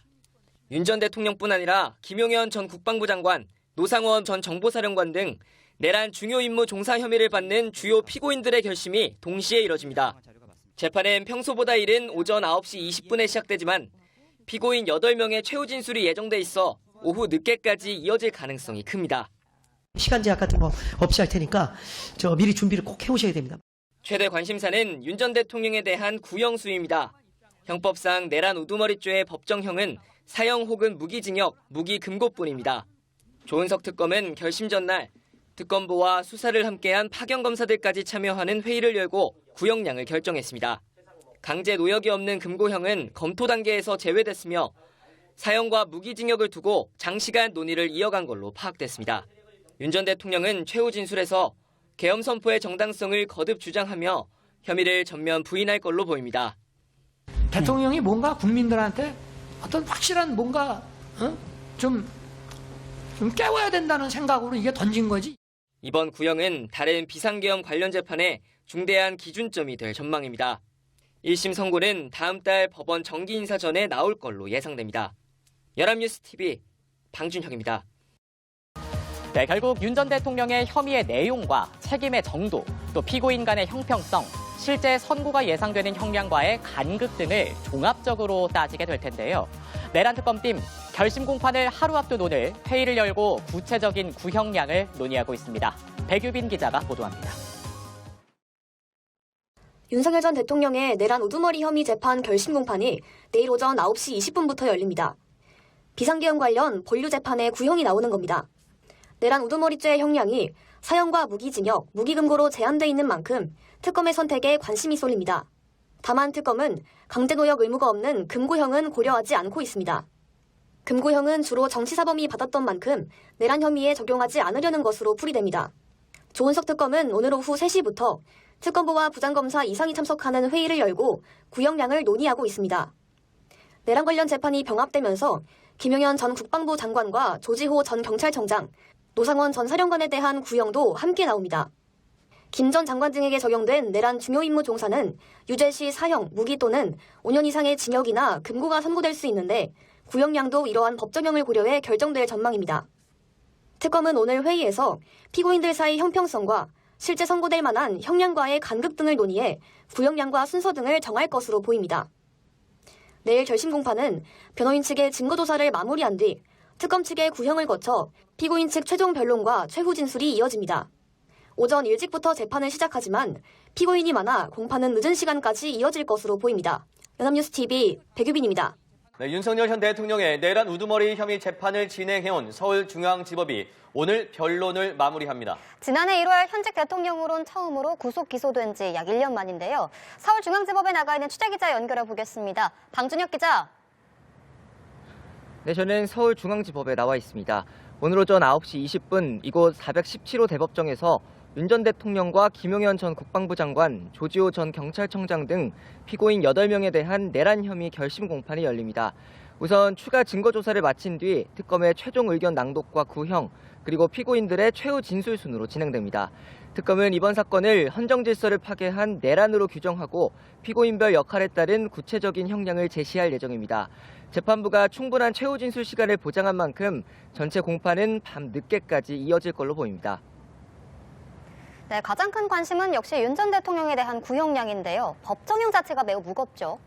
G: 윤 전 대통령뿐 아니라 김용현 전 국방부 장관, 노상원 전 정보사령관 등 내란 중요 임무 종사 혐의를 받는 주요 피고인들의 결심이 동시에 이뤄집니다. 재판은 평소보다 이른 오전 9시 20분에 시작되지만 피고인 8명의 최후 진술이 예정돼 있어 오후 늦게까지 이어질 가능성이 큽니다.
J: 시간 제약 같은 거 없이 할 테니까 미리 준비를 꼭 해오셔야 됩니다.
G: 최대 관심사는 윤 전 대통령에 대한 구형 수위입니다. 형법상 내란 우두머리죄의 법정형은 사형 혹은 무기징역, 무기금고뿐입니다. 조은석 특검은 결심 전날 특검부와 수사를 함께한 파견검사들까지 참여하는 회의를 열고 구형량을 결정했습니다. 강제 노역이 없는 금고형은 검토 단계에서 제외됐으며 사형과 무기징역을 두고 장시간 논의를 이어간 걸로 파악됐습니다. 윤 전 대통령은 최후 진술에서 계엄 선포의 정당성을 거듭 주장하며 혐의를 전면 부인할 걸로 보입니다.
K: 대통령이 뭔가 국민들한테 어떤 확실한 뭔가 좀 깨워야 된다는 생각으로 이게 던진 거지.
G: 이번 구형은 다른 비상계엄 관련 재판에 중대한 기준점이 될 전망입니다. 1심 선고는 다음 달 법원 정기 인사 전에 나올 걸로 예상됩니다. 연합뉴스TV 방준혁입니다.
A: 네, 결국 윤 전 대통령의 혐의의 내용과 책임의 정도, 또 피고인 간의 형평성, 실제 선고가 예상되는 형량과의 간극 등을 종합적으로 따지게 될 텐데요. 내란 특검팀 결심 공판을 하루 앞둔 오늘 회의를 열고 구체적인 구형량을 논의하고 있습니다. 백유빈 기자가 보도합니다.
B: 윤석열 전 대통령의 내란 우두머리 혐의 재판 결심 공판이 내일 오전 9시 20분부터 열립니다. 비상계엄 관련 본류 재판에 구형이 나오는 겁니다. 내란 우두머리죄 형량이 사형과 무기징역, 무기금고로 제한돼 있는 만큼 특검의 선택에 관심이 쏠립니다. 다만 특검은 강제노역 의무가 없는 금고형은 고려하지 않고 있습니다. 금고형은 주로 정치사범이 받았던 만큼 내란 혐의에 적용하지 않으려는 것으로 풀이됩니다. 조은석 특검은 오늘 오후 3시부터 특검부와 부장검사 이상이 참석하는 회의를 열고 구형량을 논의하고 있습니다. 내란 관련 재판이 병합되면서 김용현 전 국방부 장관과 조지호 전 경찰청장, 노상원 전 사령관에 대한 구형도 함께 나옵니다. 김 전 장관 등에게 적용된 내란 중요 임무 종사는 유죄 시 사형, 무기 또는 5년 이상의 징역이나 금고가 선고될 수 있는데 구형량도 이러한 법정형을 고려해 결정될 전망입니다. 특검은 오늘 회의에서 피고인들 사이 형평성과 실제 선고될 만한 형량과의 간극 등을 논의해 구형량과 순서 등을 정할 것으로 보입니다. 내일 결심 공판은 변호인 측의 증거 조사를 마무리한 뒤 특검 측의 구형을 거쳐 피고인 측 최종 변론과 최후 진술이 이어집니다. 오전 일찍부터 재판을 시작하지만 피고인이 많아 공판은 늦은 시간까지 이어질 것으로 보입니다. 연합뉴스TV 백유빈입니다.
H: 네, 윤석열 현 대통령의 내란 우두머리 혐의 재판을 진행해온 서울중앙지법이 오늘 변론을 마무리합니다.
C: 지난해 1월 현직 대통령으로는 처음으로 구속 기소된 지 약 1년 만인데요. 서울중앙지법에 나가 있는 취재기자 연결해 보겠습니다. 방준혁 기자.
G: 네, 저는 서울중앙지법에 나와 있습니다. 오늘 오전 9시 20분 이곳 417호 대법정에서 윤 전 대통령과 김용현 전 국방부 장관, 조지호 전 경찰청장 등 피고인 8명에 대한 내란 혐의 결심 공판이 열립니다. 우선 추가 증거 조사를 마친 뒤 특검의 최종 의견 낭독과 구형, 그리고 피고인들의 최후 진술 순으로 진행됩니다. 특검은 이번 사건을 헌정 질서를 파괴한 내란으로 규정하고 피고인별 역할에 따른 구체적인 형량을 제시할 예정입니다. 재판부가 충분한 최후 진술 시간을 보장한 만큼 전체 공판은 밤 늦게까지 이어질 걸로 보입니다.
C: 네, 가장 큰 관심은 역시 윤 전 대통령에 대한 구형량인데요. 법정형 자체가 매우 무겁죠.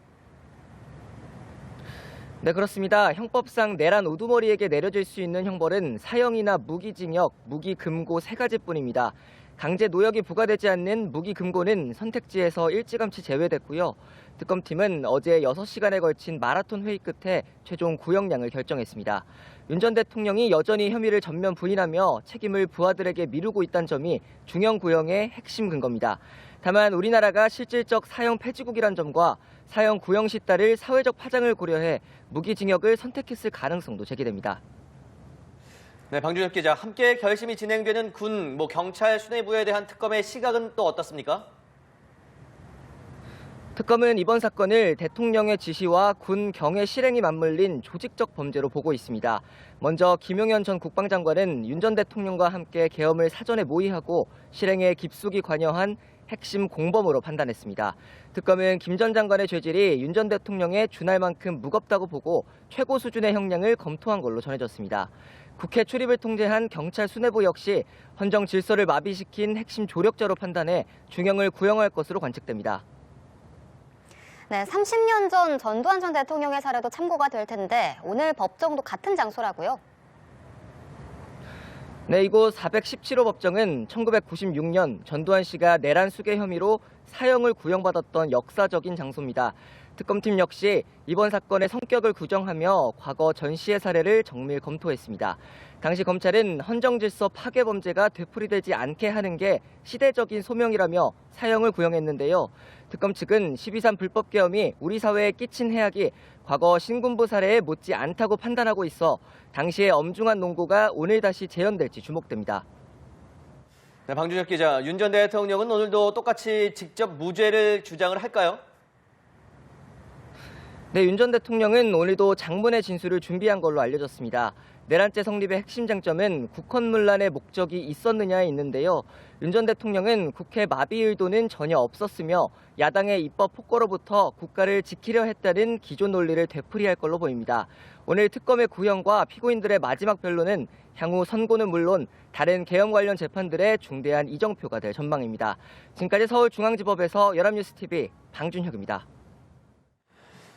G: 네, 그렇습니다. 형법상 내란 우두머리에게 내려질 수 있는 형벌은 사형이나 무기징역, 무기금고 3가지뿐입니다. 강제 노역이 부과되지 않는 무기금고는 선택지에서 일찌감치 제외됐고요. 특검팀은 어제 6시간에 걸친 마라톤 회의 끝에 최종 구형량을 결정했습니다. 윤 전 대통령이 여전히 혐의를 전면 부인하며 책임을 부하들에게 미루고 있다는 점이 중형 구형의 핵심 근거입니다. 다만 우리나라가 실질적 사형 폐지국이란 점과 사형 구형 시 따를 사회적 파장을 고려해 무기징역을 선택했을 가능성도 제기됩니다.
H: 네, 방준혁 기자, 함께 결심이 진행되는 군, 경찰 수뇌부에 대한 특검의 시각은 또 어떻습니까?
G: 특검은 이번 사건을 대통령의 지시와 군 경의 실행이 맞물린 조직적 범죄로 보고 있습니다. 먼저 김용현 전 국방장관은 윤 전 대통령과 함께 계엄을 사전에 모의하고 실행에 깊숙이 관여한 핵심 공범으로 판단했습니다. 특검은 김 전 장관의 죄질이 윤 전 대통령에 준할 만큼 무겁다고 보고 최고 수준의 형량을 검토한 걸로 전해졌습니다. 국회 출입을 통제한 경찰 수뇌부 역시 헌정 질서를 마비시킨 핵심 조력자로 판단해 중형을 구형할 것으로 관측됩니다.
C: 네, 30년 전 전두환 전 대통령의 사례도 참고가 될 텐데 오늘 법정도 같은 장소라고요?
G: 네, 이곳 417호 법정은 1996년 전두환 씨가 내란 수괴 혐의로 사형을 구형받았던 역사적인 장소입니다. 특검팀 역시 이번 사건의 성격을 규정하며 과거 전 씨의 사례를 정밀 검토했습니다. 당시 검찰은 헌정질서 파괴 범죄가 되풀이되지 않게 하는 게 시대적인 소명이라며 사형을 구형했는데요. 특검 측은 12.3 불법 계엄이 우리 사회에 끼친 해악이 과거 신군부 사례에 못지 않다고 판단하고 있어 당시의 엄중한 논고가 오늘 다시 재현될지 주목됩니다.
H: 네, 방준혁 기자, 윤 전 대통령은 오늘도 똑같이 직접 무죄를 주장을 할까요?
G: 네, 윤 전 대통령은 오늘도 장문의 진술을 준비한 걸로 알려졌습니다. 내란죄 성립의 핵심 쟁점은 국헌문란의 목적이 있었느냐에 있는데요. 윤 전 대통령은 국회 마비 의도는 전혀 없었으며 야당의 입법 폭거로부터 국가를 지키려 했다는 기존 논리를 되풀이할 걸로 보입니다. 오늘 특검의 구형과 피고인들의 마지막 변론은 향후 선고는 물론 다른 계엄 관련 재판들의 중대한 이정표가 될 전망입니다. 지금까지 서울중앙지법에서 연합뉴스TV 방준혁입니다.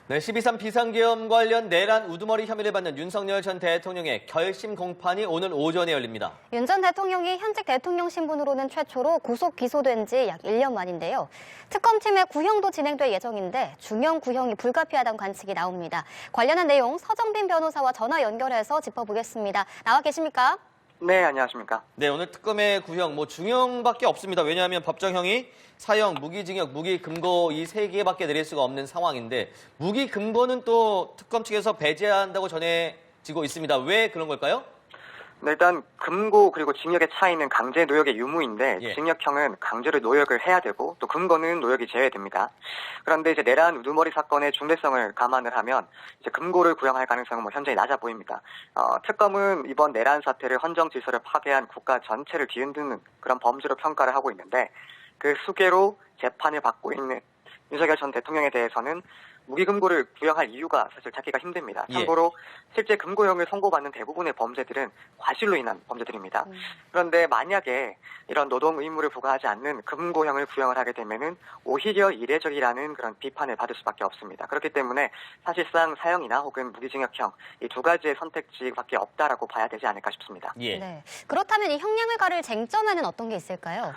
H: 네, 12.3 비상계엄 관련 내란 우두머리 혐의를 받는 윤석열 전 대통령의 결심 공판이 오늘 오전에 열립니다.
C: 윤 전 대통령이 현직 대통령 신분으로는 최초로 구속 기소된 지 약 1년 만인데요. 특검팀의 구형도 진행될 예정인데 중형 구형이 불가피하다는 관측이 나옵니다. 관련한 내용 서정빈 변호사와 전화 연결해서 짚어보겠습니다. 나와 계십니까?
I: 네, 안녕하십니까.
H: 네, 오늘 특검의 구형, 중형밖에 없습니다. 왜냐하면 법정형이 사형, 무기징역, 무기금고 이 3개밖에 내릴 수가 없는 상황인데 무기금고는 또 특검 측에서 배제한다고 전해지고 있습니다. 왜 그런 걸까요?
I: 일단 금고 그리고 징역의 차이는 강제 노역의 유무인데
H: 예.
I: 징역형은 강제로 노역을 해야 되고 또 금고는 노역이 제외됩니다. 그런데 이제 내란 우두머리 사건의 중대성을 감안을 하면 이제 금고를 구형할 가능성은 현재 낮아 보입니다. 특검은 이번 내란 사태를 헌정 질서를 파괴한 국가 전체를 뒤흔드는 그런 범죄로 평가를 하고 있는데 그 수계로 재판을 받고 있는 윤석열 전 대통령에 대해서는 무기금고를 구형할 이유가 사실 찾기가 힘듭니다. 참고로 실제 금고형을 선고받는 대부분의 범죄들은 과실로 인한 범죄들입니다. 그런데 만약에 이런 노동 의무를 부과하지 않는 금고형을 구형을 하게 되면은 오히려 이례적이라는 그런 비판을 받을 수밖에 없습니다. 그렇기 때문에 사실상 사형이나 혹은 무기징역형 이 두 가지의 선택지밖에 없다라고 봐야 되지 않을까 싶습니다.
H: 예.
C: 네. 그렇다면 이 형량을 가를 쟁점에는 어떤 게 있을까요?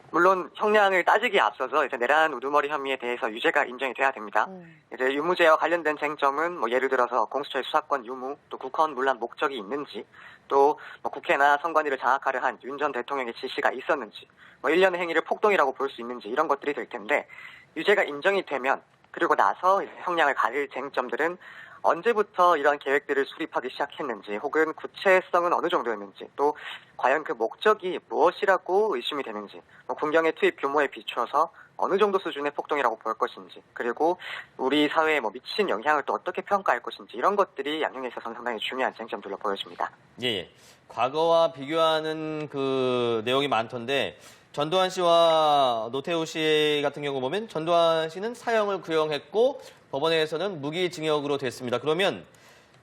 I: 물론 형량을 따지기에 앞서서 이제 내란 우두머리 혐의에 대해서 유죄가 인정이 돼야 됩니다. 이제 유무죄와 관련된 쟁점은 예를 들어서 공수처의 수사권 유무, 또 국헌 문란 목적이 있는지, 또 국회나 선관위를 장악하려 한 윤 전 대통령의 지시가 있었는지, 일련의 행위를 폭동이라고 볼 수 있는지 이런 것들이 될 텐데 유죄가 인정이 되면 그리고 나서 이제 형량을 가릴 쟁점들은 언제부터 이러한 계획들을 수립하기 시작했는지 혹은 구체성은 어느 정도였는지 또 과연 그 목적이 무엇이라고 의심이 되는지 군경의 투입 규모에 비추어서 어느 정도 수준의 폭동이라고 볼 것인지 그리고 우리 사회에 미친 영향을 또 어떻게 평가할 것인지 이런 것들이 양형에 있어서는 상당히 중요한 쟁점들로 보여집니다.
H: 예. 과거와 비교하는 그 내용이 많던데 전두환 씨와 노태우 씨 같은 경우 보면 전두환 씨는 사형을 구형했고 법원에서는 무기징역으로 됐습니다. 그러면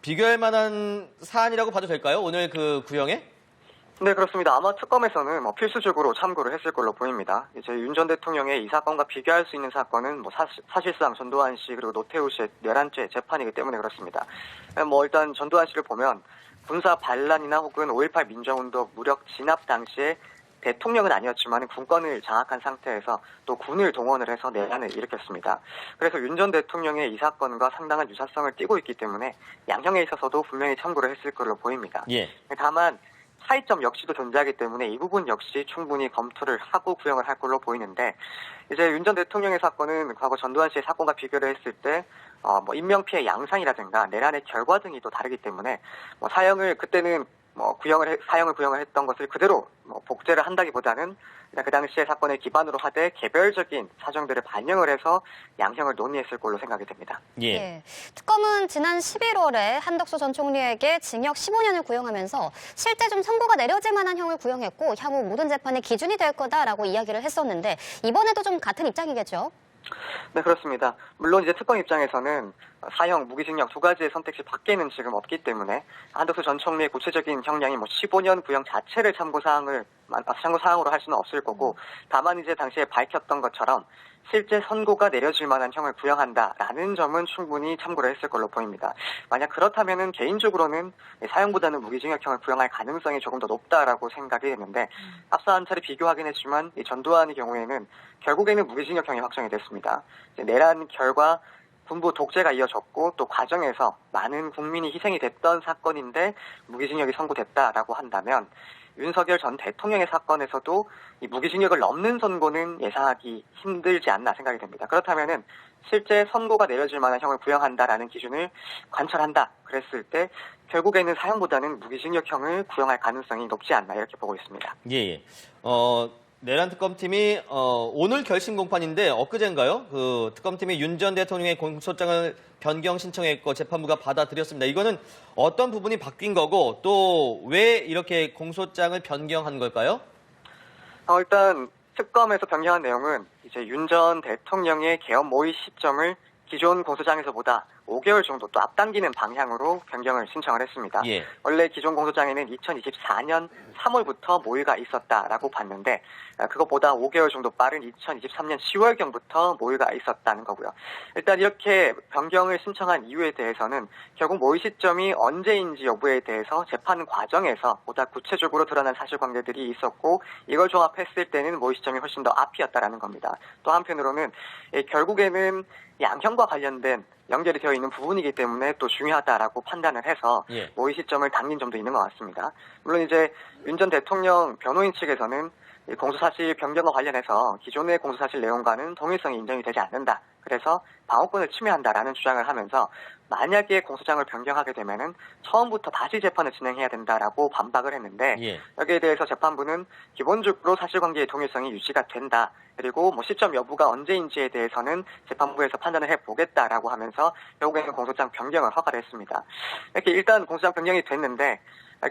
H: 비교할 만한 사안이라고 봐도 될까요? 오늘 그 구형에?
I: 네, 그렇습니다. 아마 특검에서는 필수적으로 참고를 했을 걸로 보입니다. 이제 윤 전 대통령의 이 사건과 비교할 수 있는 사건은 사실상 전두환 씨 그리고 노태우 씨의 내란죄 재판이기 때문에 그렇습니다. 일단 전두환 씨를 보면 군사 반란이나 혹은 5.18 민주화운동 무력 진압 당시에 대통령은 아니었지만 군권을 장악한 상태에서 또 군을 동원을 해서 내란을 일으켰습니다. 그래서 윤 전 대통령의 이 사건과 상당한 유사성을 띠고 있기 때문에 양형에 있어서도 분명히 참고를 했을 걸로 보입니다.
H: 예.
I: 다만 차이점 역시도 존재하기 때문에 이 부분 역시 충분히 검토를 하고 구형을 할 걸로 보이는데 이제 윤 전 대통령의 사건은 과거 전두환 씨의 사건과 비교를 했을 때 인명피해 양상이라든가 내란의 결과 등이 또 다르기 때문에 사형을 그때는 사형을 구형을 했던 것을 그대로 복제를 한다기보다는 그 당시의 사건을 기반으로 하되 개별적인 사정들을 반영을 해서 양형을 논의했을 걸로 생각이 됩니다.
H: 예.
C: 네. 특검은 지난 11월에 한덕수 전 총리에게 징역 15년을 구형하면서 실제 좀 선고가 내려질 만한 형을 구형했고 향후 모든 재판의 기준이 될 거다라고 이야기를 했었는데 이번에도 좀 같은 입장이겠죠?
I: 네, 그렇습니다. 물론 이제 특검 입장에서는 사형, 무기징역 두 가지의 선택지 밖에는 지금 없기 때문에 한덕수 전 총리의 구체적인 형량이 15년 구형 자체를 참고사항으로 할 수는 없을 거고 다만 이제 당시에 밝혔던 것처럼 실제 선고가 내려질 만한 형을 구형한다라는 점은 충분히 참고를 했을 걸로 보입니다. 만약 그렇다면은 개인적으로는 사형보다는 무기징역형을 구형할 가능성이 조금 더 높다라고 생각이 됐는데 앞서 한 차례 비교하긴 했지만 이 전두환의 경우에는 결국에는 무기징역형이 확정이 됐습니다. 내란 결과 군부 독재가 이어졌고 또 과정에서 많은 국민이 희생이 됐던 사건인데 무기징역이 선고됐다라고 한다면 윤석열 전 대통령의 사건에서도 이 무기징역을 넘는 선고는 예상하기 힘들지 않나 생각이 됩니다. 그렇다면은 실제 선고가 내려질 만한 형을 구형한다라는 기준을 관철한다 그랬을 때 결국에는 사형보다는 무기징역형을 구형할 가능성이 높지 않나 이렇게 보고 있습니다.
H: 예. 내란 특검팀이 오늘 결심 공판인데 엊그제인가요? 그 특검팀이 윤 전 대통령의 공소장을 변경 신청했고 재판부가 받아들였습니다. 이거는 어떤 부분이 바뀐 거고 또 왜 이렇게 공소장을 변경한 걸까요?
I: 일단 특검에서 변경한 내용은 이제 윤 전 대통령의 계엄 모의 시점을 기존 공소장에서보다 5개월 정도 또 앞당기는 방향으로 변경을 신청을 했습니다.
H: 예.
I: 원래 기존 공소장에는 2024년 3월부터 모의가 있었다라고 봤는데 그것보다 5개월 정도 빠른 2023년 10월경부터 모의가 있었다는 거고요. 일단 이렇게 변경을 신청한 이유에 대해서는 결국 모의 시점이 언제인지 여부에 대해서 재판 과정에서 보다 구체적으로 드러난 사실관계들이 있었고 이걸 종합했을 때는 모의 시점이 훨씬 더 앞이었다라는 겁니다. 또 한편으로는 결국에는 양형과 관련된 연결이 되어 있는 부분이기 때문에 또 중요하다라고 판단을 해서 모의 시점을 당긴 점도 있는 것 같습니다. 물론 이제 윤 전 대통령 변호인 측에서는 공소사실 변경과 관련해서 기존의 공소사실 내용과는 동일성이 인정이 되지 않는다. 그래서 방어권을 침해한다라는 주장을 하면서 만약에 공소장을 변경하게 되면은 처음부터 다시 재판을 진행해야 된다라고 반박을 했는데
H: 예.
I: 여기에 대해서 재판부는 기본적으로 사실관계의 동일성이 유지가 된다. 그리고 뭐 시점 여부가 언제인지에 대해서는 재판부에서 판단을 해보겠다라고 하면서 결국에는 공소장 변경을 허가를 했습니다. 이렇게 일단 공소장 변경이 됐는데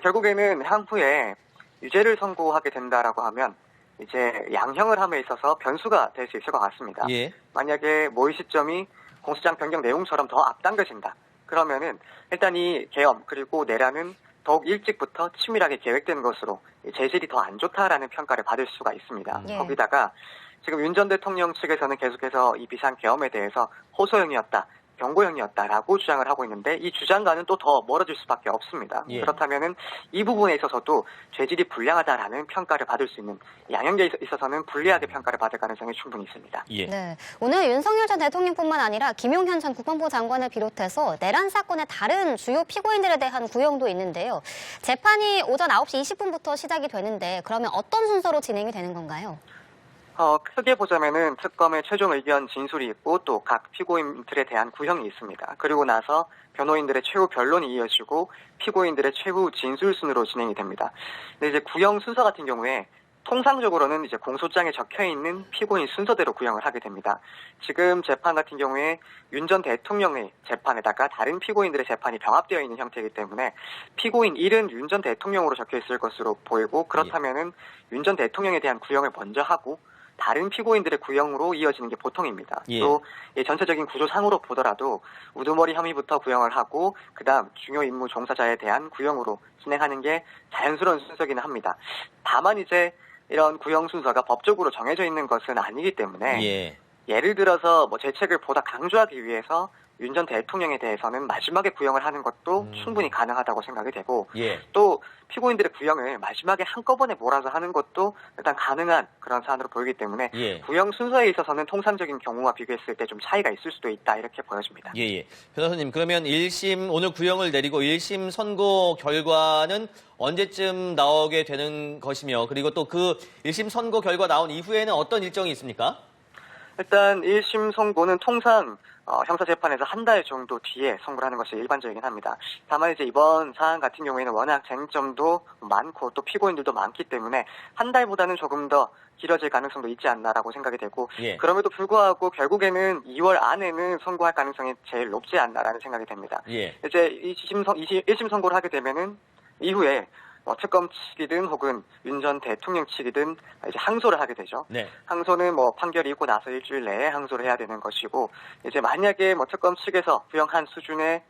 I: 결국에는 향후에 유죄를 선고하게 된다라고 하면 이제 양형을 함에 있어서 변수가 될 수 있을 것 같습니다.
H: 예.
I: 만약에 모의 시점이 공소장 변경 내용처럼 더 앞당겨진다. 그러면은 일단 이 계엄 그리고 내란은 더욱 일찍부터 치밀하게 계획된 것으로 재질이 더 안 좋다라는 평가를 받을 수가 있습니다.
C: 예.
I: 거기다가 지금 윤 전 대통령 측에서는 계속해서 이 비상 계엄에 대해서 호소형이었다. 경고형이었다라고 주장을 하고 있는데 이 주장과는 또 더 멀어질 수밖에 없습니다.
H: 예.
I: 그렇다면은 이 부분에 있어서도 죄질이 불량하다라는 평가를 받을 수 있는 양형에 있어서는 불리하게 평가를 받을 가능성이 충분히 있습니다.
H: 예.
C: 네, 오늘 윤석열 전 대통령뿐만 아니라 김용현 전 국방부 장관을 비롯해서 내란 사건의 다른 주요 피고인들에 대한 구형도 있는데요. 재판이 오전 9시 20분부터 시작이 되는데 그러면 어떤 순서로 진행이 되는 건가요?
I: 크게 보자면은 특검의 최종 의견 진술이 있고 또 각 피고인들에 대한 구형이 있습니다. 그리고 나서 변호인들의 최후 변론이 이어지고 피고인들의 최후 진술 순으로 진행이 됩니다. 근데 이제 구형 순서 같은 경우에 통상적으로는 이제 공소장에 적혀 있는 피고인 순서대로 구형을 하게 됩니다. 지금 재판 같은 경우에 윤 전 대통령의 재판에다가 다른 피고인들의 재판이 병합되어 있는 형태이기 때문에 피고인 1은 윤 전 대통령으로 적혀 있을 것으로 보이고 그렇다면은 윤 전 대통령에 대한 구형을 먼저 하고 다른 피고인들의 구형으로 이어지는 게 보통입니다.
H: 예.
I: 또 전체적인 구조상으로 보더라도 우두머리 혐의부터 구형을 하고 그다음 중요 임무 종사자에 대한 구형으로 진행하는 게 자연스러운 순서기는 합니다. 다만 이제 이런 구형 순서가 법적으로 정해져 있는 것은 아니기 때문에
H: 예.
I: 예를 들어서 뭐 재책을 보다 강조하기 위해서 윤 전 대통령에 대해서는 마지막에 구형을 하는 것도 충분히 가능하다고 생각이 되고
H: 예.
I: 또 피고인들의 구형을 마지막에 한꺼번에 몰아서 하는 것도 일단 가능한 그런 사안으로 보이기 때문에
H: 예.
I: 구형 순서에 있어서는 통상적인 경우와 비교했을 때 좀 차이가 있을 수도 있다 이렇게 보여집니다.
H: 예. 변호사님, 그러면 1심, 오늘 구형을 내리고 1심 선고 결과는 언제쯤 나오게 되는 것이며, 그리고 또 그 1심 선고 결과 나온 이후에는 어떤 일정이 있습니까?
I: 일단 1심 선고는 통상 형사재판에서 한 달 정도 뒤에 선고를 하는 것이 일반적이긴 합니다. 다만 이제 이번 사안 같은 경우에는 워낙 쟁점도 많고 또 피고인들도 많기 때문에 한 달보다는 조금 더 길어질 가능성도 있지 않나라고 생각이 되고
H: 예.
I: 그럼에도 불구하고 결국에는 2월 안에는 선고할 가능성이 제일 높지 않나라는 생각이 됩니다.
H: 예.
I: 이제 1심 선고를 하게 되면은 이후에 특검 측이든 혹은 윤 전 대통령 측이든 이제 항소를 하게 되죠.
H: 네.
I: 항소는 판결이 있고 나서 일주일 내에 항소를 해야 되는 것이고 이제 만약에 특검 측에서 구형한 수준의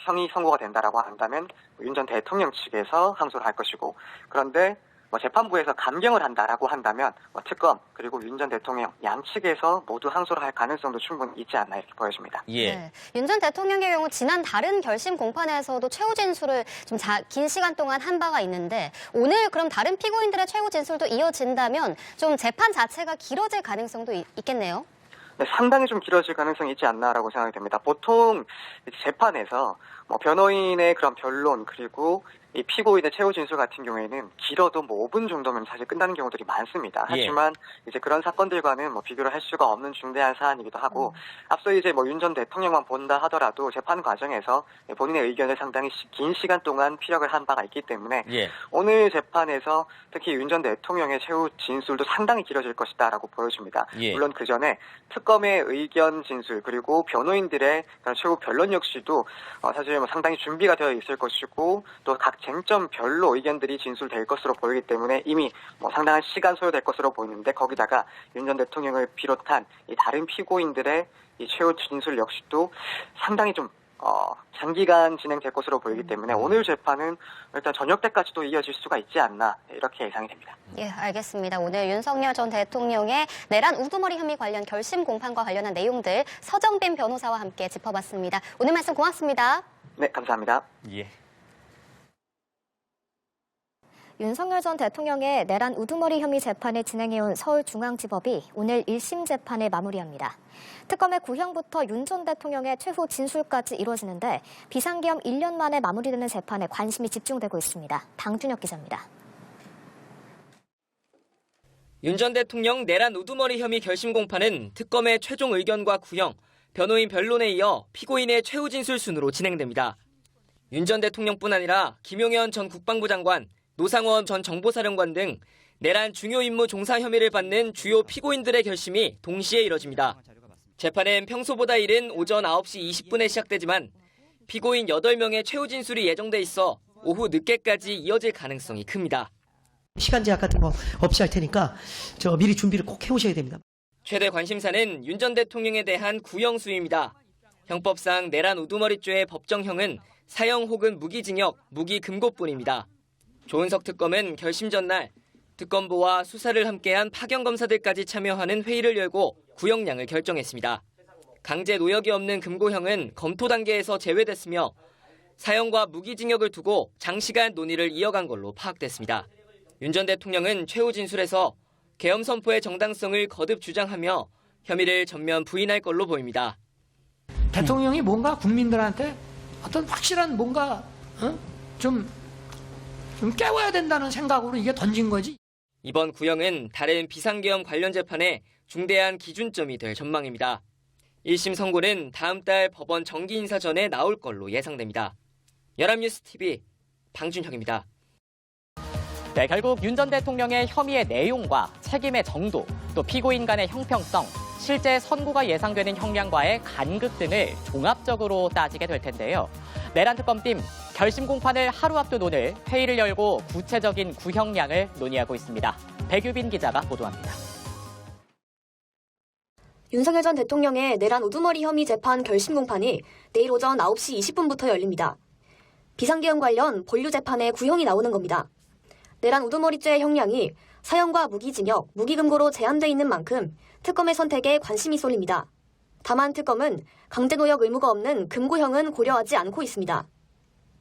I: 형이 선고가 된다라고 한다면 윤 전 대통령 측에서 항소를 할 것이고 그런데 재판부에서 감경을 한다라고 한다면 특검 그리고 윤 전 대통령 양측에서 모두 항소를 할 가능성도 충분히 있지 않나 이렇게 보여집니다.
H: 예.
C: 네. 윤 전 대통령의 경우 지난 다른 결심 공판에서도 최후 진술을 좀 긴 시간 동안 한 바가 있는데 오늘 그럼 다른 피고인들의 최후 진술도 이어진다면 좀 재판 자체가 길어질 가능성도 있겠네요.
I: 네, 상당히 좀 길어질 가능성이 있지 않나라고 생각이 됩니다. 보통 재판에서 변호인의 그런 변론 그리고 이 피고인의 최후 진술 같은 경우에는 길어도 5분 정도면 사실 끝나는 경우들이 많습니다.
H: 예.
I: 하지만 이제 그런 사건들과는 비교를 할 수가 없는 중대한 사안이기도 하고 앞서 이제 윤 전 대통령만 본다 하더라도 재판 과정에서 본인의 의견을 상당히 긴 시간 동안 피력을 한 바가 있기 때문에
H: 예.
I: 오늘 재판에서 특히 윤 전 대통령의 최후 진술도 상당히 길어질 것이다라고 보여집니다.
H: 예.
I: 물론 그 전에 특검의 의견 진술 그리고 변호인들의 최후 변론 역시도 사실 상당히 준비가 되어 있을 것이고 또 각 쟁점별로 의견들이 진술될 것으로 보이기 때문에 이미 상당한 시간 소요될 것으로 보이는데 거기다가 윤 전 대통령을 비롯한 이 다른 피고인들의 이 최후 진술 역시도 상당히 좀 장기간 진행될 것으로 보이기 때문에 오늘 재판은 일단 저녁 때까지도 이어질 수가 있지 않나 이렇게 예상이 됩니다.
C: 예, 알겠습니다. 오늘 윤석열 전 대통령의 내란 우두머리 혐의 관련 결심 공판과 관련한 내용들 서정빈 변호사와 함께 짚어봤습니다. 오늘 말씀 고맙습니다.
I: 네, 감사합니다.
H: 예.
C: 윤석열 전 대통령의 내란 우두머리 혐의 재판을 진행해온 서울중앙지법이 오늘 1심 재판을 마무리합니다. 특검의 구형부터 윤 전 대통령의 최후 진술까지 이루어지는데 비상계엄 1년 만에 마무리되는 재판에 관심이 집중되고 있습니다. 방준혁 기자입니다.
G: 윤 전 대통령 내란 우두머리 혐의 결심 공판은 특검의 최종 의견과 구형, 변호인 변론에 이어 피고인의 최후 진술 순으로 진행됩니다. 윤 전 대통령뿐 아니라 김용현 전 국방부 장관, 노상원 전 정보사령관 등 내란 중요 임무 종사 혐의를 받는 주요 피고인들의 결심이 동시에 이뤄집니다. 재판은 평소보다 이른 오전 9시 20분에 시작되지만 피고인 8명의 최후 진술이 예정돼 있어 오후 늦게까지 이어질 가능성이 큽니다.
J: 시간 제약 같은 거 없이 할 테니까 미리 준비를 꼭 해오셔야 됩니다.
G: 최대 관심사는 윤 전 대통령에 대한 구형 수위입니다. 형법상 내란 우두머리죄의 법정형은 사형 혹은 무기징역, 무기금고뿐입니다. 조은석 특검은 결심 전날 특검부와 수사를 함께한 파견검사들까지 참여하는 회의를 열고 구형량을 결정했습니다. 강제 노역이 없는 금고형은 검토 단계에서 제외됐으며 사형과 무기징역을 두고 장시간 논의를 이어간 걸로 파악됐습니다. 윤 전 대통령은 최후 진술에서 계엄 선포의 정당성을 거듭 주장하며 혐의를 전면 부인할 걸로 보입니다.
K: 대통령이 뭔가 국민들한테 어떤 확실한 뭔가 좀 깨워야 된다는 생각으로 이게 던진 거지.
G: 이번 구형은 다른 비상계엄 관련 재판에 중대한 기준점이 될 전망입니다. 1심 선고는 다음 달 법원 정기 인사 전에 나올 걸로 예상됩니다. 연합뉴스TV 방준혁입니다.
A: 네, 결국 윤 전 대통령의 혐의의 내용과 책임의 정도, 또 피고인 간의 형평성, 실제 선고가 예상되는 형량과의 간극 등을 종합적으로 따지게 될 텐데요. 내란 특검팀 결심 공판을 하루 앞둔 오늘 회의를 열고 구체적인 구형량을 논의하고 있습니다. 백유빈 기자가 보도합니다.
B: 윤석열 전 대통령의 내란 우두머리 혐의 재판 결심 공판이 내일 오전 9시 20분부터 열립니다. 비상계엄 관련 본류 재판에 구형이 나오는 겁니다. 내란 우두머리죄의 형량이 사형과 무기징역, 무기금고로 제한돼 있는 만큼 특검의 선택에 관심이 쏠립니다. 다만 특검은 강제노역 의무가 없는 금고형은 고려하지 않고 있습니다.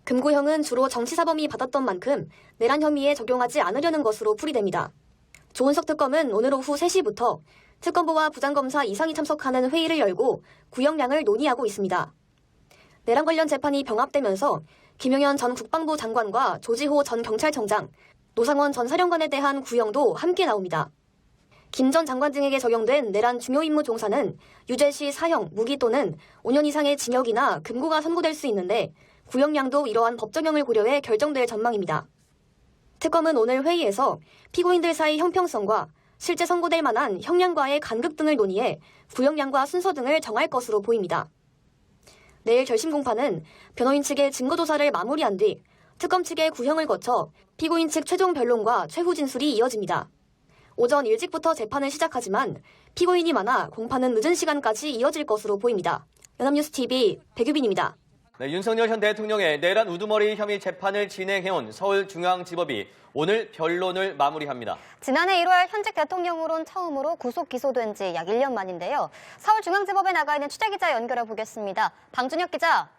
B: 금고형은 주로 정치사범이 받았던 만큼 내란 혐의에 적용하지 않으려는 것으로 풀이됩니다. 조은석 특검은 오늘 오후 3시부터 특검부와 부장검사 이상이 참석하는 회의를 열고 구형량을 논의하고 있습니다. 내란 관련 재판이 병합되면서 김용현 전 국방부 장관과 조지호 전 경찰청장, 노상원 전 사령관에 대한 구형도 함께 나옵니다. 김 전 장관 등에게 적용된 내란 중요 임무 종사는 유죄 시 사형, 무기 또는 5년 이상의 징역이나 금고가 선고될 수 있는데 구형량도 이러한 법정형을 고려해 결정될 전망입니다. 특검은 오늘 회의에서 피고인들 사이 형평성과 실제 선고될 만한 형량과의 간극 등을 논의해 구형량과 순서 등을 정할 것으로 보입니다. 내일 결심 공판은 변호인 측의 증거조사를 마무리한 뒤 특검 측의 구형을 거쳐 피고인 측 최종 변론과 최후 진술이 이어집니다. 오전 일찍부터 재판을 시작하지만 피고인이 많아 공판은 늦은 시간까지 이어질 것으로 보입니다. 연합뉴스TV 백유빈입니다.
H: 네, 윤석열 전 대통령의 내란 우두머리 혐의 재판을 진행해온 서울중앙지법이 오늘 변론을 마무리합니다.
C: 지난해 1월 현직 대통령으론 처음으로 구속 기소된 지 약 1년 만인데요. 서울중앙지법에 나가 있는 취재기자 연결해 보겠습니다. 방준혁 기자.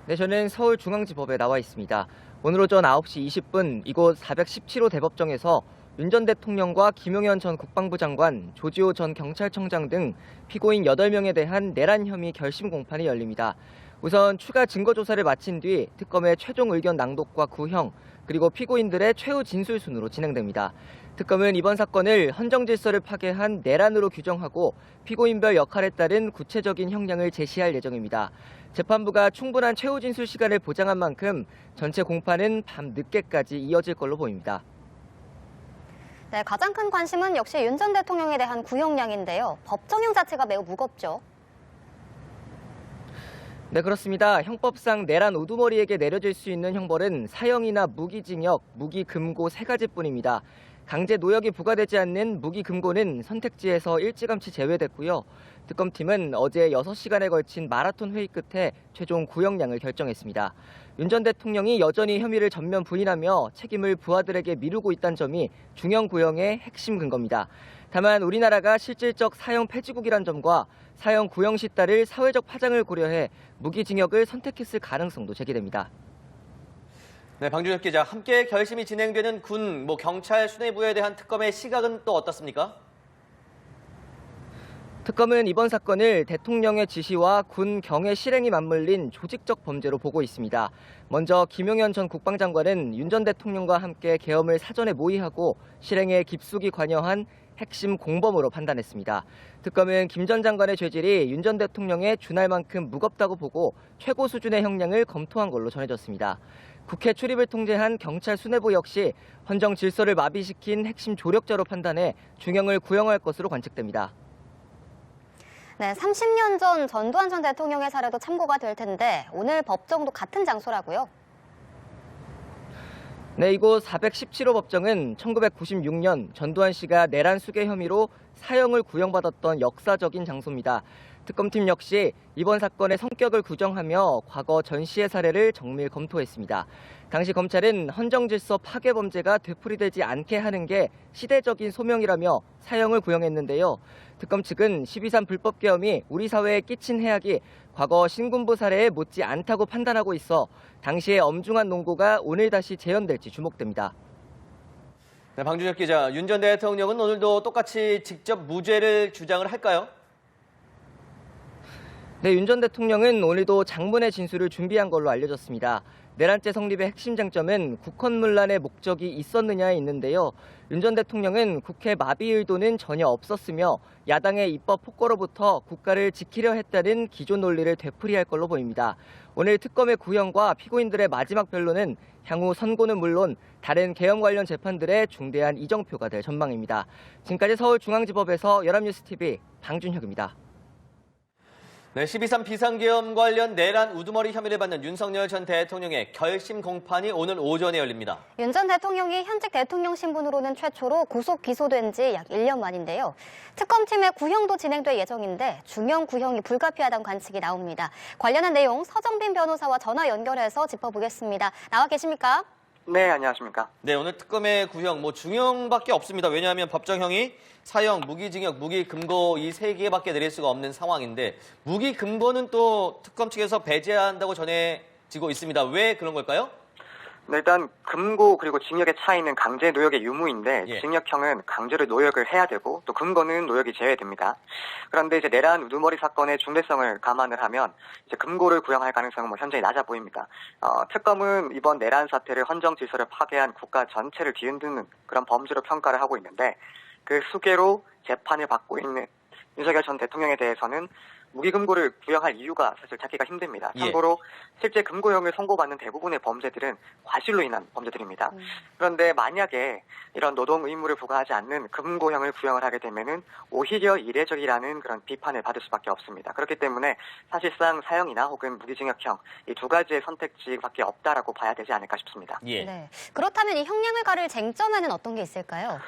G: 네, 저는 서울중앙지법에 나와 있습니다. 오늘 오전 9시 20분 이곳 417호 대법정에서 윤 전 대통령과 김용현 전 국방부 장관, 조지호 전 경찰청장 등 피고인 8명에 대한 내란 혐의 결심 공판이 열립니다. 우선 추가 증거 조사를 마친 뒤 특검의 최종 의견 낭독과 구형, 그리고 피고인들의 최후 진술 순으로 진행됩니다. 특검은 이번 사건을 헌정 질서를 파괴한 내란으로 규정하고 피고인별 역할에 따른 구체적인 형량을 제시할 예정입니다. 재판부가 충분한 최후 진술 시간을 보장한 만큼 전체 공판은 밤 늦게까지 이어질 걸로 보입니다.
C: 네, 가장 큰 관심은 역시 윤 전 대통령에 대한 구형량인데요. 법정형 자체가 매우 무겁죠.
G: 네, 그렇습니다. 형법상 내란 우두머리에게 내려질 수 있는 형벌은 사형이나 무기징역, 무기금고 3가지뿐입니다. 강제 노역이 부과되지 않는 무기금고는 선택지에서 일찌감치 제외됐고요. 특검팀은 어제 6시간에 걸친 마라톤 회의 끝에 최종 구형량을 결정했습니다. 윤 전 대통령이 여전히 혐의를 전면 부인하며 책임을 부하들에게 미루고 있다는 점이 중형 구형의 핵심 근거입니다. 다만 우리나라가 실질적 사형 폐지국이란 점과 사형 구형 시 따를 사회적 파장을 고려해 무기징역을 선택했을 가능성도 제기됩니다.
H: 네, 방준혁 기자, 함께 결심이 진행되는 군, 경찰 수뇌부에 대한 특검의 시각은 또 어떻습니까?
G: 특검은 이번 사건을 대통령의 지시와 군 경의 실행이 맞물린 조직적 범죄로 보고 있습니다. 먼저 김용현 전 국방장관은 윤 전 대통령과 함께 계엄을 사전에 모의하고 실행에 깊숙이 관여한 핵심 공범으로 판단했습니다. 특검은 김 전 장관의 죄질이 윤 전 대통령에 준할 만큼 무겁다고 보고 최고 수준의 형량을 검토한 걸로 전해졌습니다. 국회 출입을 통제한 경찰 수뇌부 역시 헌정 질서를 마비시킨 핵심 조력자로 판단해 중형을 구형할 것으로 관측됩니다.
C: 네, 30년 전 전두환 전 대통령의 사례도 참고가 될 텐데 오늘 법정도 같은 장소라고요?
G: 네, 이곳 417호 법정은 1996년 전두환 씨가 내란 수괴 혐의로 사형을 구형받았던 역사적인 장소입니다. 특검팀 역시 이번 사건의 성격을 규정하며 과거 전 씨의 사례를 정밀 검토했습니다. 당시 검찰은 헌정질서 파괴 범죄가 되풀이되지 않게 하는 게 시대적인 소명이라며 사형을 구형했는데요. 특검 측은 12.3 불법 계엄이 우리 사회에 끼친 해악이 과거 신군부 사례에 못지 않다고 판단하고 있어 당시의 엄중한 논고가 오늘 다시 재현될지 주목됩니다.
H: 네, 방준혁 기자, 윤 전 대통령은 오늘도 똑같이 직접 무죄를 주장을 할까요?
G: 네, 윤 전 대통령은 오늘도 장문의 진술을 준비한 걸로 알려졌습니다. 내란죄 성립의 핵심 쟁점은 국헌문란의 목적이 있었느냐에 있는데요. 윤 전 대통령은 국회 마비 의도는 전혀 없었으며 야당의 입법 폭거로부터 국가를 지키려 했다는 기존 논리를 되풀이할 걸로 보입니다. 오늘 특검의 구형과 피고인들의 마지막 변론은 향후 선고는 물론 다른 계엄 관련 재판들의 중대한 이정표가 될 전망입니다. 지금까지 서울중앙지법에서 연합뉴스TV 방준혁입니다.
H: 네, 12.3 비상계엄 관련 내란 우두머리 혐의를 받는 윤석열 전 대통령의 결심 공판이 오늘 오전에 열립니다.
C: 윤 전 대통령이 현직 대통령 신분으로는 최초로 구속 기소된 지 약 1년 만인데요. 특검팀의 구형도 진행될 예정인데 중형 구형이 불가피하다는 관측이 나옵니다. 관련한 내용 서정빈 변호사와 전화 연결해서 짚어보겠습니다. 나와 계십니까?
I: 네, 안녕하십니까.
H: 네, 오늘 특검의 구형, 중형밖에 없습니다. 왜냐하면 법정형이 사형, 무기징역, 무기금고 이 세 개밖에 내릴 수가 없는 상황인데 무기금고는 또 특검 측에서 배제한다고 전해지고 있습니다. 왜 그런 걸까요?
I: 네, 일단 금고 그리고 징역의 차이는 강제 노역의 유무인데
H: 예.
I: 징역형은 강제로 노역을 해야 되고 또 금고는 노역이 제외됩니다. 그런데 이제 내란 우두머리 사건의 중대성을 감안을 하면 이제 금고를 구형할 가능성은 현저히 낮아 보입니다. 특검은 이번 내란 사태를 헌정 질서를 파괴한 국가 전체를 뒤흔드는 그런 범죄로 평가를 하고 있는데 그 수괴로 재판을 받고 있는 윤석열 전 대통령에 대해서는 무기금고를 구형할 이유가 사실 찾기가 힘듭니다. 참고로 실제 금고형을 선고받는 대부분의 범죄들은 과실로 인한 범죄들입니다. 그런데 만약에 이런 노동 의무를 부과하지 않는 금고형을 구형을 하게 되면은 오히려 이례적이라는 그런 비판을 받을 수밖에 없습니다. 그렇기 때문에 사실상 사형이나 혹은 무기징역형 이 두 가지의 선택지밖에 없다라고 봐야 되지 않을까 싶습니다.
H: 예.
C: 네. 그렇다면 이 형량을 가를 쟁점에는 어떤 게 있을까요?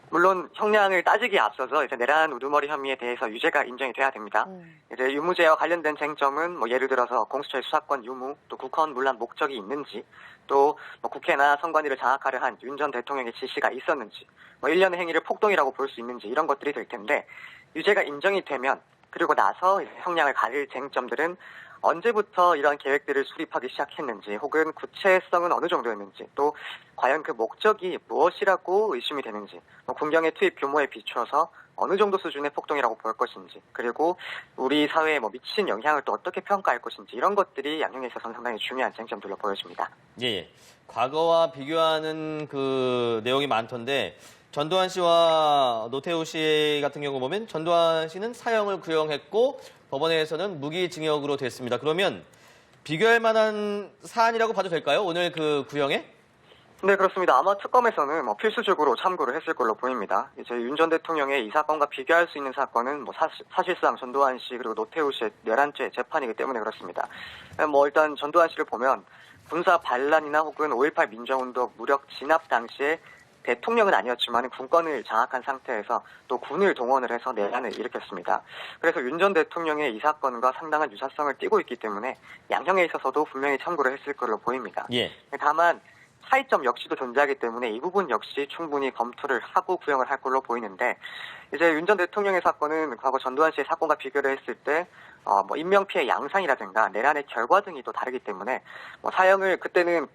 I: 물론 형량을 따지기에 앞서서 이제 내란 우두머리 혐의에 대해서 유죄가 인정이 돼야 됩니다. 이제 유무죄와 관련된 쟁점은 예를 들어서 공수처의 수사권 유무, 또 국헌 문란 목적이 있는지, 또 국회나 선관위를 장악하려 한 윤 전 대통령의 지시가 있었는지, 일련의 행위를 폭동이라고 볼 수 있는지 이런 것들이 될 텐데 유죄가 인정이 되면 그리고 나서 형량을 가릴 쟁점들은 언제부터 이러한 계획들을 수립하기 시작했는지 혹은 구체성은 어느 정도였는지 또 과연 그 목적이 무엇이라고 의심이 되는지 군경의 투입 규모에 비추어서 어느 정도 수준의 폭동이라고 볼 것인지 그리고 우리 사회에 미친 영향을 또 어떻게 평가할 것인지 이런 것들이 양형에 있어서는 상당히 중요한 쟁점들로 보여집니다.
H: 예. 과거와 비교하는 그 내용이 많던데 전두환 씨와 노태우 씨 같은 경우 보면 전두환 씨는 사형을 구형했고 법원에서는 무기징역으로 됐습니다. 그러면 비교할 만한 사안이라고 봐도 될까요? 오늘 그 구형에?
I: 네, 그렇습니다. 아마 특검에서는 필수적으로 참고를 했을 걸로 보입니다. 이제 윤 전 대통령의 이 사건과 비교할 수 있는 사건은 사실상 전두환 씨 그리고 노태우 씨의 내란죄 재판이기 때문에 그렇습니다. 일단 전두환 씨를 보면 군사 반란이나 혹은 5.18 민주화운동 무력 진압 당시에 대통령은 아니었지만 군권을 장악한 상태에서 또 군을 동원을 해서 내란을 일으켰습니다. 그래서 윤 전 대통령의 이 사건과 상당한 유사성을 띠고 있기 때문에 양형에 있어서도 분명히 참고를 했을 걸로 보입니다.
H: 예.
I: 다만 차이점 역시도 존재하기 때문에 이 부분 역시 충분히 검토를 하고 구형을 할 걸로 보이는데 이제 윤 전 대통령의 사건은 과거 전두환 씨의 사건과 비교를 했을 때 인명피해 양상이라든가 내란의 결과 등이 또 다르기 때문에 사형을 그때는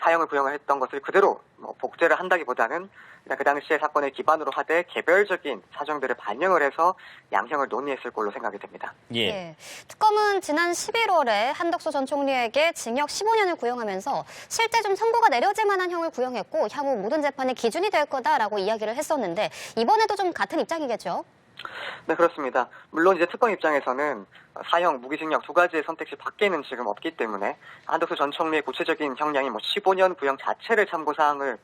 I: 사형을 구형을 했던 것을 그대로 복제를 한다기보다는 그냥 그 당시의 사건을 기반으로 하되 개별적인 사정들을 반영을 해서 양형을 논의했을 걸로 생각이 됩니다.
C: 예. 특검은 지난 11월에 한덕수 전 총리에게 징역 15년을 구형하면서 실제 좀 선고가 내려질 만한 형을 구형했고 향후 모든 재판의 기준이 될 거다라고 이야기를 했었는데 이번에도 좀 같은 입장이겠죠?
I: 네, 그렇습니다. 물론 이제 특검 입장에서는 사형, 무기징역 두 가지의 선택지 밖에는 지금 없기 때문에 한덕수 전 총리의 구체적인 형량이 15년 구형 자체를 참고사항으로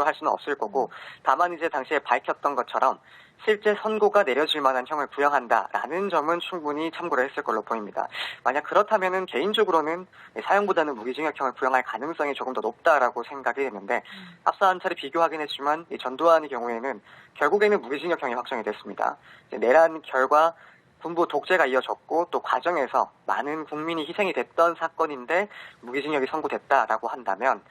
I: 할 수는 없을 거고, 다만 이제 당시에 밝혔던 것처럼 실제 선고가 내려질 만한 형을 구형한다라는 점은 충분히 참고를 했을 걸로 보입니다. 만약 그렇다면은 개인적으로는 사형보다는 무기징역형을 구형할 가능성이 조금 더 높다라고 생각이 되는데, 앞서 한 차례 비교하긴 했지만 이 전두환의 경우에는 결국에는 무기징역형이 확정이 됐습니다. 내란 결과 군부 독재가 이어졌고 또 과정에서 많은 국민이 희생이 됐던 사건인데 무기징역이 선고됐다라고 한다면,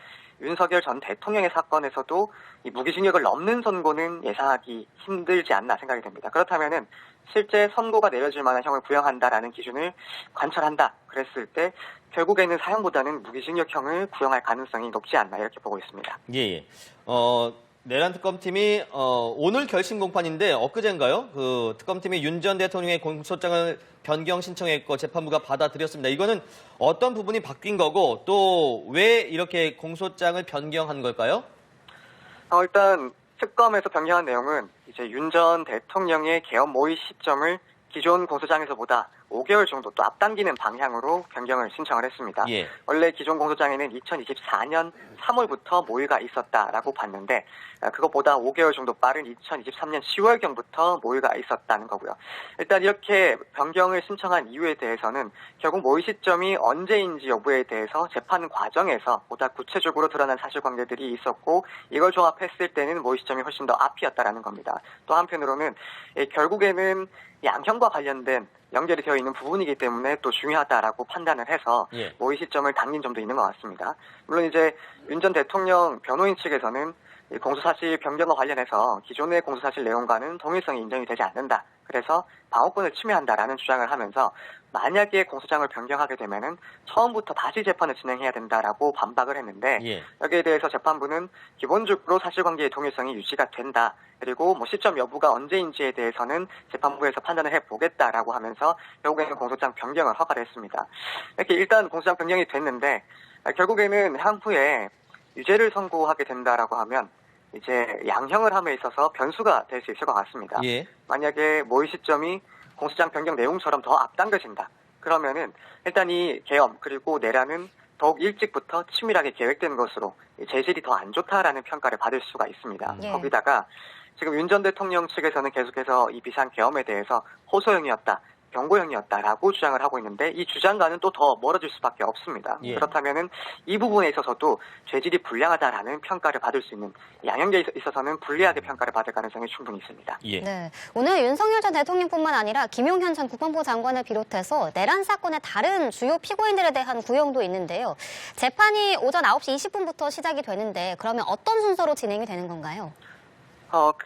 I: 윤석열 전 대통령의 사건에서도 이 무기징역을 넘는 선고는 예상하기 힘들지 않나 생각이 됩니다. 그렇다면은 실제 선고가 내려질 만한 형을 구형한다라는 기준을 관철한다 그랬을 때 결국에는 사형보다는 무기징역형을 구형할 가능성이 높지 않나 이렇게 보고 있습니다.
H: 예. 내란 특검팀이 오늘 결심 공판인데 엊그제인가요? 그 특검팀이 윤 전 대통령의 공소장을 변경 신청했고 재판부가 받아들였습니다. 이거는 어떤 부분이 바뀐 거고 또 왜 이렇게 공소장을 변경한 걸까요?
I: 일단 특검에서 변경한 내용은 이제 윤 전 대통령의 개헌 모의 시점을 기존 공소장에서보다 5개월 정도 또 앞당기는 방향으로 변경을 신청을 했습니다.
H: 예.
I: 원래 기존 공소장에는 2024년 3월부터 모의가 있었다라고 봤는데 그것보다 5개월 정도 빠른 2023년 10월경부터 모의가 있었다는 거고요. 일단 이렇게 변경을 신청한 이유에 대해서는 결국 모의 시점이 언제인지 여부에 대해서 재판 과정에서 보다 구체적으로 드러난 사실관계들이 있었고 이걸 종합했을 때는 모의 시점이 훨씬 더 앞이었다라는 겁니다. 또 한편으로는 결국에는 양형과 관련된 연결이 되어 있는 부분이기 때문에 또 중요하다라고 판단을 해서 모의 시점을 당긴 점도 있는 것 같습니다. 물론 이제 윤 전 대통령 변호인 측에서는 공소사실 변경과 관련해서 기존의 공소사실 내용과는 동일성이 인정이 되지 않는다. 그래서 방어권을 침해한다라는 주장을 하면서 만약에 공소장을 변경하게 되면은 처음부터 다시 재판을 진행해야 된다라고 반박을 했는데 여기에 대해서 재판부는 기본적으로 사실관계의 동일성이 유지가 된다. 그리고 시점 여부가 언제인지에 대해서는 재판부에서 판단을 해보겠다라고 하면서 결국에는 공소장 변경을 허가를 했습니다. 이렇게 일단 공소장 변경이 됐는데 결국에는 향후에 유죄를 선고하게 된다라고 하면 이제 양형을 함에 있어서 변수가 될 수 있을 것 같습니다. 만약에 모의 시점이 공소장 변경 내용처럼 더 앞당겨진다. 그러면은 일단 이 계엄 그리고 내란은 더욱 일찍부터 치밀하게 계획된 것으로 재질이 더 안 좋다라는 평가를 받을 수가 있습니다. 거기다가 지금 윤 전 대통령 측에서는 계속해서 이 비상 계엄에 대해서 호소형이었다. 경고형이었다라고 주장을 하고 있는데 이 주장과는 또 더 멀어질 수밖에 없습니다. 그렇다면은 이 부분에 있어서도 죄질이 불량하다라는 평가를 받을 수 있는 양형에 있어서는 불리하게 평가를 받을 가능성이 충분히 있습니다.
C: 네, 오늘 윤석열 전 대통령뿐만 아니라 김용현 전 국방부 장관을 비롯해서 내란 사건의 다른 주요 피고인들에 대한 구형도 있는데요. 재판이 오전 9시 20분부터 시작이 되는데 그러면 어떤 순서로 진행이 되는 건가요?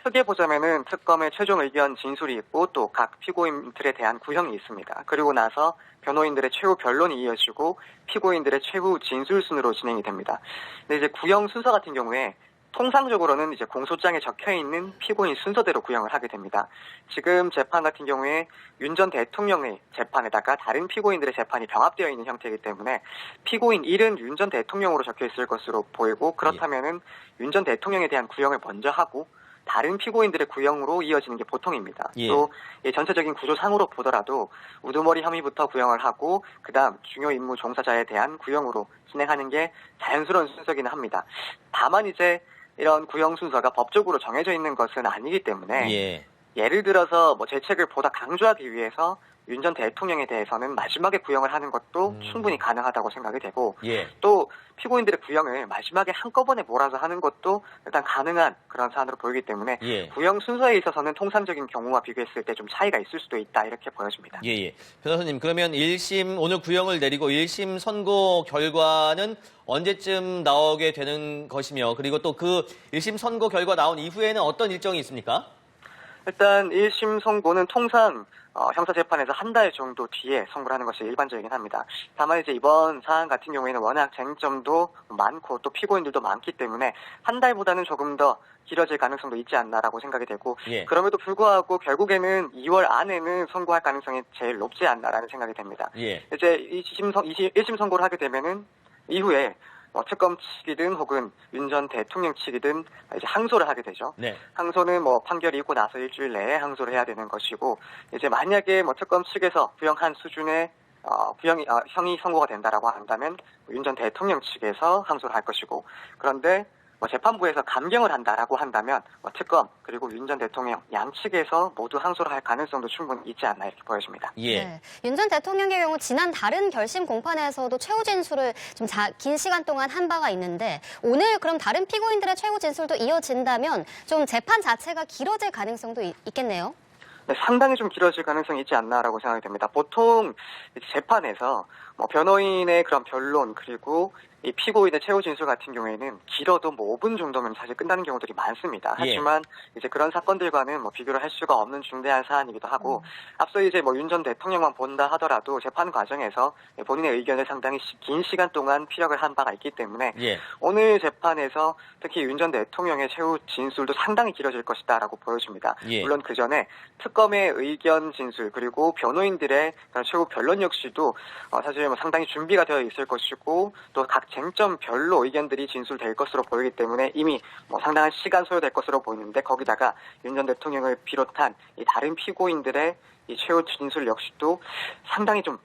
I: 크게 보자면은 특검의 최종 의견 진술이 있고 또 각 피고인들에 대한 구형이 있습니다. 그리고 나서 변호인들의 최후 변론이 이어지고 피고인들의 최후 진술 순으로 진행이 됩니다. 근데 이제 구형 순서 같은 경우에 통상적으로는 이제 공소장에 적혀 있는 피고인 순서대로 구형을 하게 됩니다. 지금 재판 같은 경우에 윤 전 대통령의 재판에다가 다른 피고인들의 재판이 병합되어 있는 형태이기 때문에 피고인 1은 윤 전 대통령으로 적혀 있을 것으로 보이고 그렇다면은 윤 전 대통령에 대한 구형을 먼저 하고 다른 피고인들의 구형으로 이어지는 게 보통입니다. 또 전체적인 구조상으로 보더라도 우두머리 혐의부터 구형을 하고 그다음 중요 임무 종사자에 대한 구형으로 진행하는 게 자연스러운 순서기는 합니다. 다만 이제 이런 구형 순서가 법적으로 정해져 있는 것은 아니기 때문에 예를 들어서 재책을 보다 강조하기 위해서 윤 전 대통령에 대해서는 마지막에 구형을 하는 것도 충분히 가능하다고 생각이 되고 또 피고인들의 구형을 마지막에 한꺼번에 몰아서 하는 것도 일단 가능한 그런 사안으로 보이기 때문에 구형 순서에 있어서는 통상적인 경우와 비교했을 때 좀 차이가 있을 수도 있다 이렇게 보여집니다.
H: 변호사님 그러면 1심 오늘 구형을 내리고 1심 선고 결과는 언제쯤 나오게 되는 것이며 그리고 또 그 1심 선고 결과 나온 이후에는 어떤 일정이 있습니까?
I: 일단 1심 선고는 통상 형사재판에서 한 달 정도 뒤에 선고를 하는 것이 일반적이긴 합니다. 다만 이제 이번 사안 같은 경우에는 워낙 쟁점도 많고 또 피고인들도 많기 때문에 한 달보다는 조금 더 길어질 가능성도 있지 않나라고 생각이 되고
H: 예.
I: 그럼에도 불구하고 결국에는 2월 안에는 선고할 가능성이 제일 높지 않나라는 생각이 됩니다.
H: 예.
I: 이제 1심 선고를 하게 되면은 이후에 특검 측이든 혹은 윤 전 대통령 측이든 이제 항소를 하게 되죠.
H: 네.
I: 항소는 판결이 있고 나서 일주일 내에 항소를 해야 되는 것이고 이제 만약에 특검 측에서 부영한 수준의 형이 선고가 된다라고 한다면 윤 전 대통령 측에서 항소를 할 것이고 그런데 재판부에서 감경을 한다라고 한다면 특검 그리고 윤 전 대통령 양측에서 모두 항소를 할 가능성도 충분히 있지 않나 이렇게 보여집니다.
H: 예.
C: 네. 윤 전 대통령의 경우 지난 다른 결심 공판에서도 최후 진술을 좀 긴 시간 동안 한 바가 있는데 오늘 그럼 다른 피고인들의 최후 진술도 이어진다면 좀 재판 자체가 길어질 가능성도 있겠네요.
I: 네, 상당히 좀 길어질 가능성이 있지 않나라고 생각이 됩니다. 보통 재판에서 변호인의 그런 변론 그리고 이 피고인의 최후 진술 같은 경우에는 길어도 5분 정도면 사실 끝나는 경우들이 많습니다.
H: 예.
I: 하지만 이제 그런 사건들과는 비교를 할 수가 없는 중대한 사안이기도 하고 앞서 이제 윤 전 대통령만 본다 하더라도 재판 과정에서 본인의 의견을 상당히 긴 시간 동안 피력을 한 바가 있기 때문에
H: 예.
I: 오늘 재판에서 특히 윤 전 대통령의 최후 진술도 상당히 길어질 것이다라고 보여집니다.
H: 예.
I: 물론 그 전에 특검의 의견 진술 그리고 변호인들의 최후 변론 역시도 사실 상당히 준비가 되어 있을 것이고 또 각 쟁점별로 의견들이 진술될 것으로 보이기 때문에 이미 상당한 시간 소요될 것으로 보이는데 거기다가 윤 전 대통령을 비롯한 이 다른 피고인들의 이 최후 진술 역시도 상당히 좀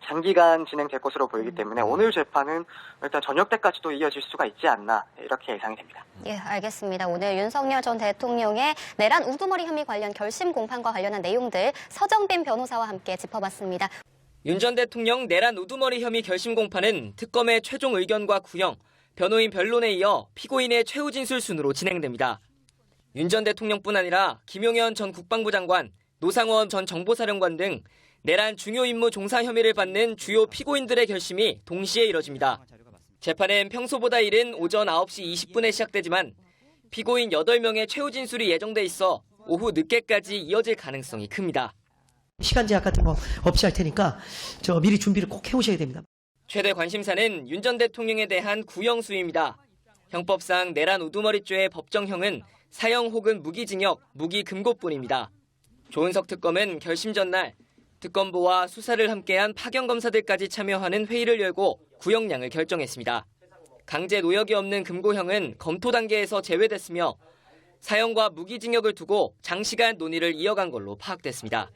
I: 장기간 진행될 것으로 보이기 때문에 오늘 재판은 일단 저녁 때까지도 이어질 수가 있지 않나 이렇게 예상이 됩니다.
C: 예, 알겠습니다. 오늘 윤석열 전 대통령의 내란 우두머리 혐의 관련 결심 공판과 관련한 내용들 서정빈 변호사와 함께 짚어봤습니다.
G: 윤 전 대통령 내란 우두머리 혐의 결심 공판은 특검의 최종 의견과 구형, 변호인 변론에 이어 피고인의 최후 진술 순으로 진행됩니다. 윤 전 대통령뿐 아니라 김용현 전 국방부 장관, 노상원 전 정보사령관 등 내란 중요 임무 종사 혐의를 받는 주요 피고인들의 결심이 동시에 이뤄집니다. 재판은 평소보다 이른 오전 9시 20분에 시작되지만 피고인 8명의 최후 진술이 예정돼 있어 오후 늦게까지 이어질 가능성이 큽니다.
J: 시간 제약 같은 거 없이 할 테니까 미리 준비를 꼭 해오셔야 됩니다.
G: 최대 관심사는 윤 전 대통령에 대한 구형 수위입니다. 형법상 내란 우두머리죄의 법정형은 사형 혹은 무기징역, 무기금고뿐입니다. 조은석 특검은 결심 전날 특검보와 수사를 함께한 파견검사들까지 참여하는 회의를 열고 구형량을 결정했습니다. 강제 노역이 없는 금고형은 검토 단계에서 제외됐으며 사형과 무기징역을 두고 장시간 논의를 이어간 걸로 파악됐습니다.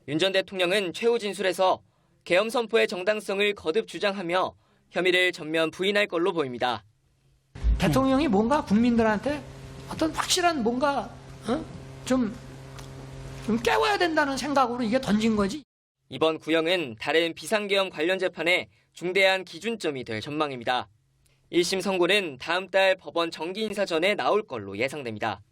G: 윤 전 대통령은 최후 진술에서 계엄 선포의 정당성을 거듭 주장하며 혐의를 전면 부인할 걸로 보입니다.
K: 대통령이 뭔가 국민들한테 어떤 확실한 뭔가 좀 깨워야 된다는 생각으로 이게 던진 거지.
G: 이번 구형은 다른 비상계엄 관련 재판에 중대한 기준점이 될 전망입니다. 1심 선고는 다음 달 법원 정기 인사 전에 나올 걸로 예상됩니다.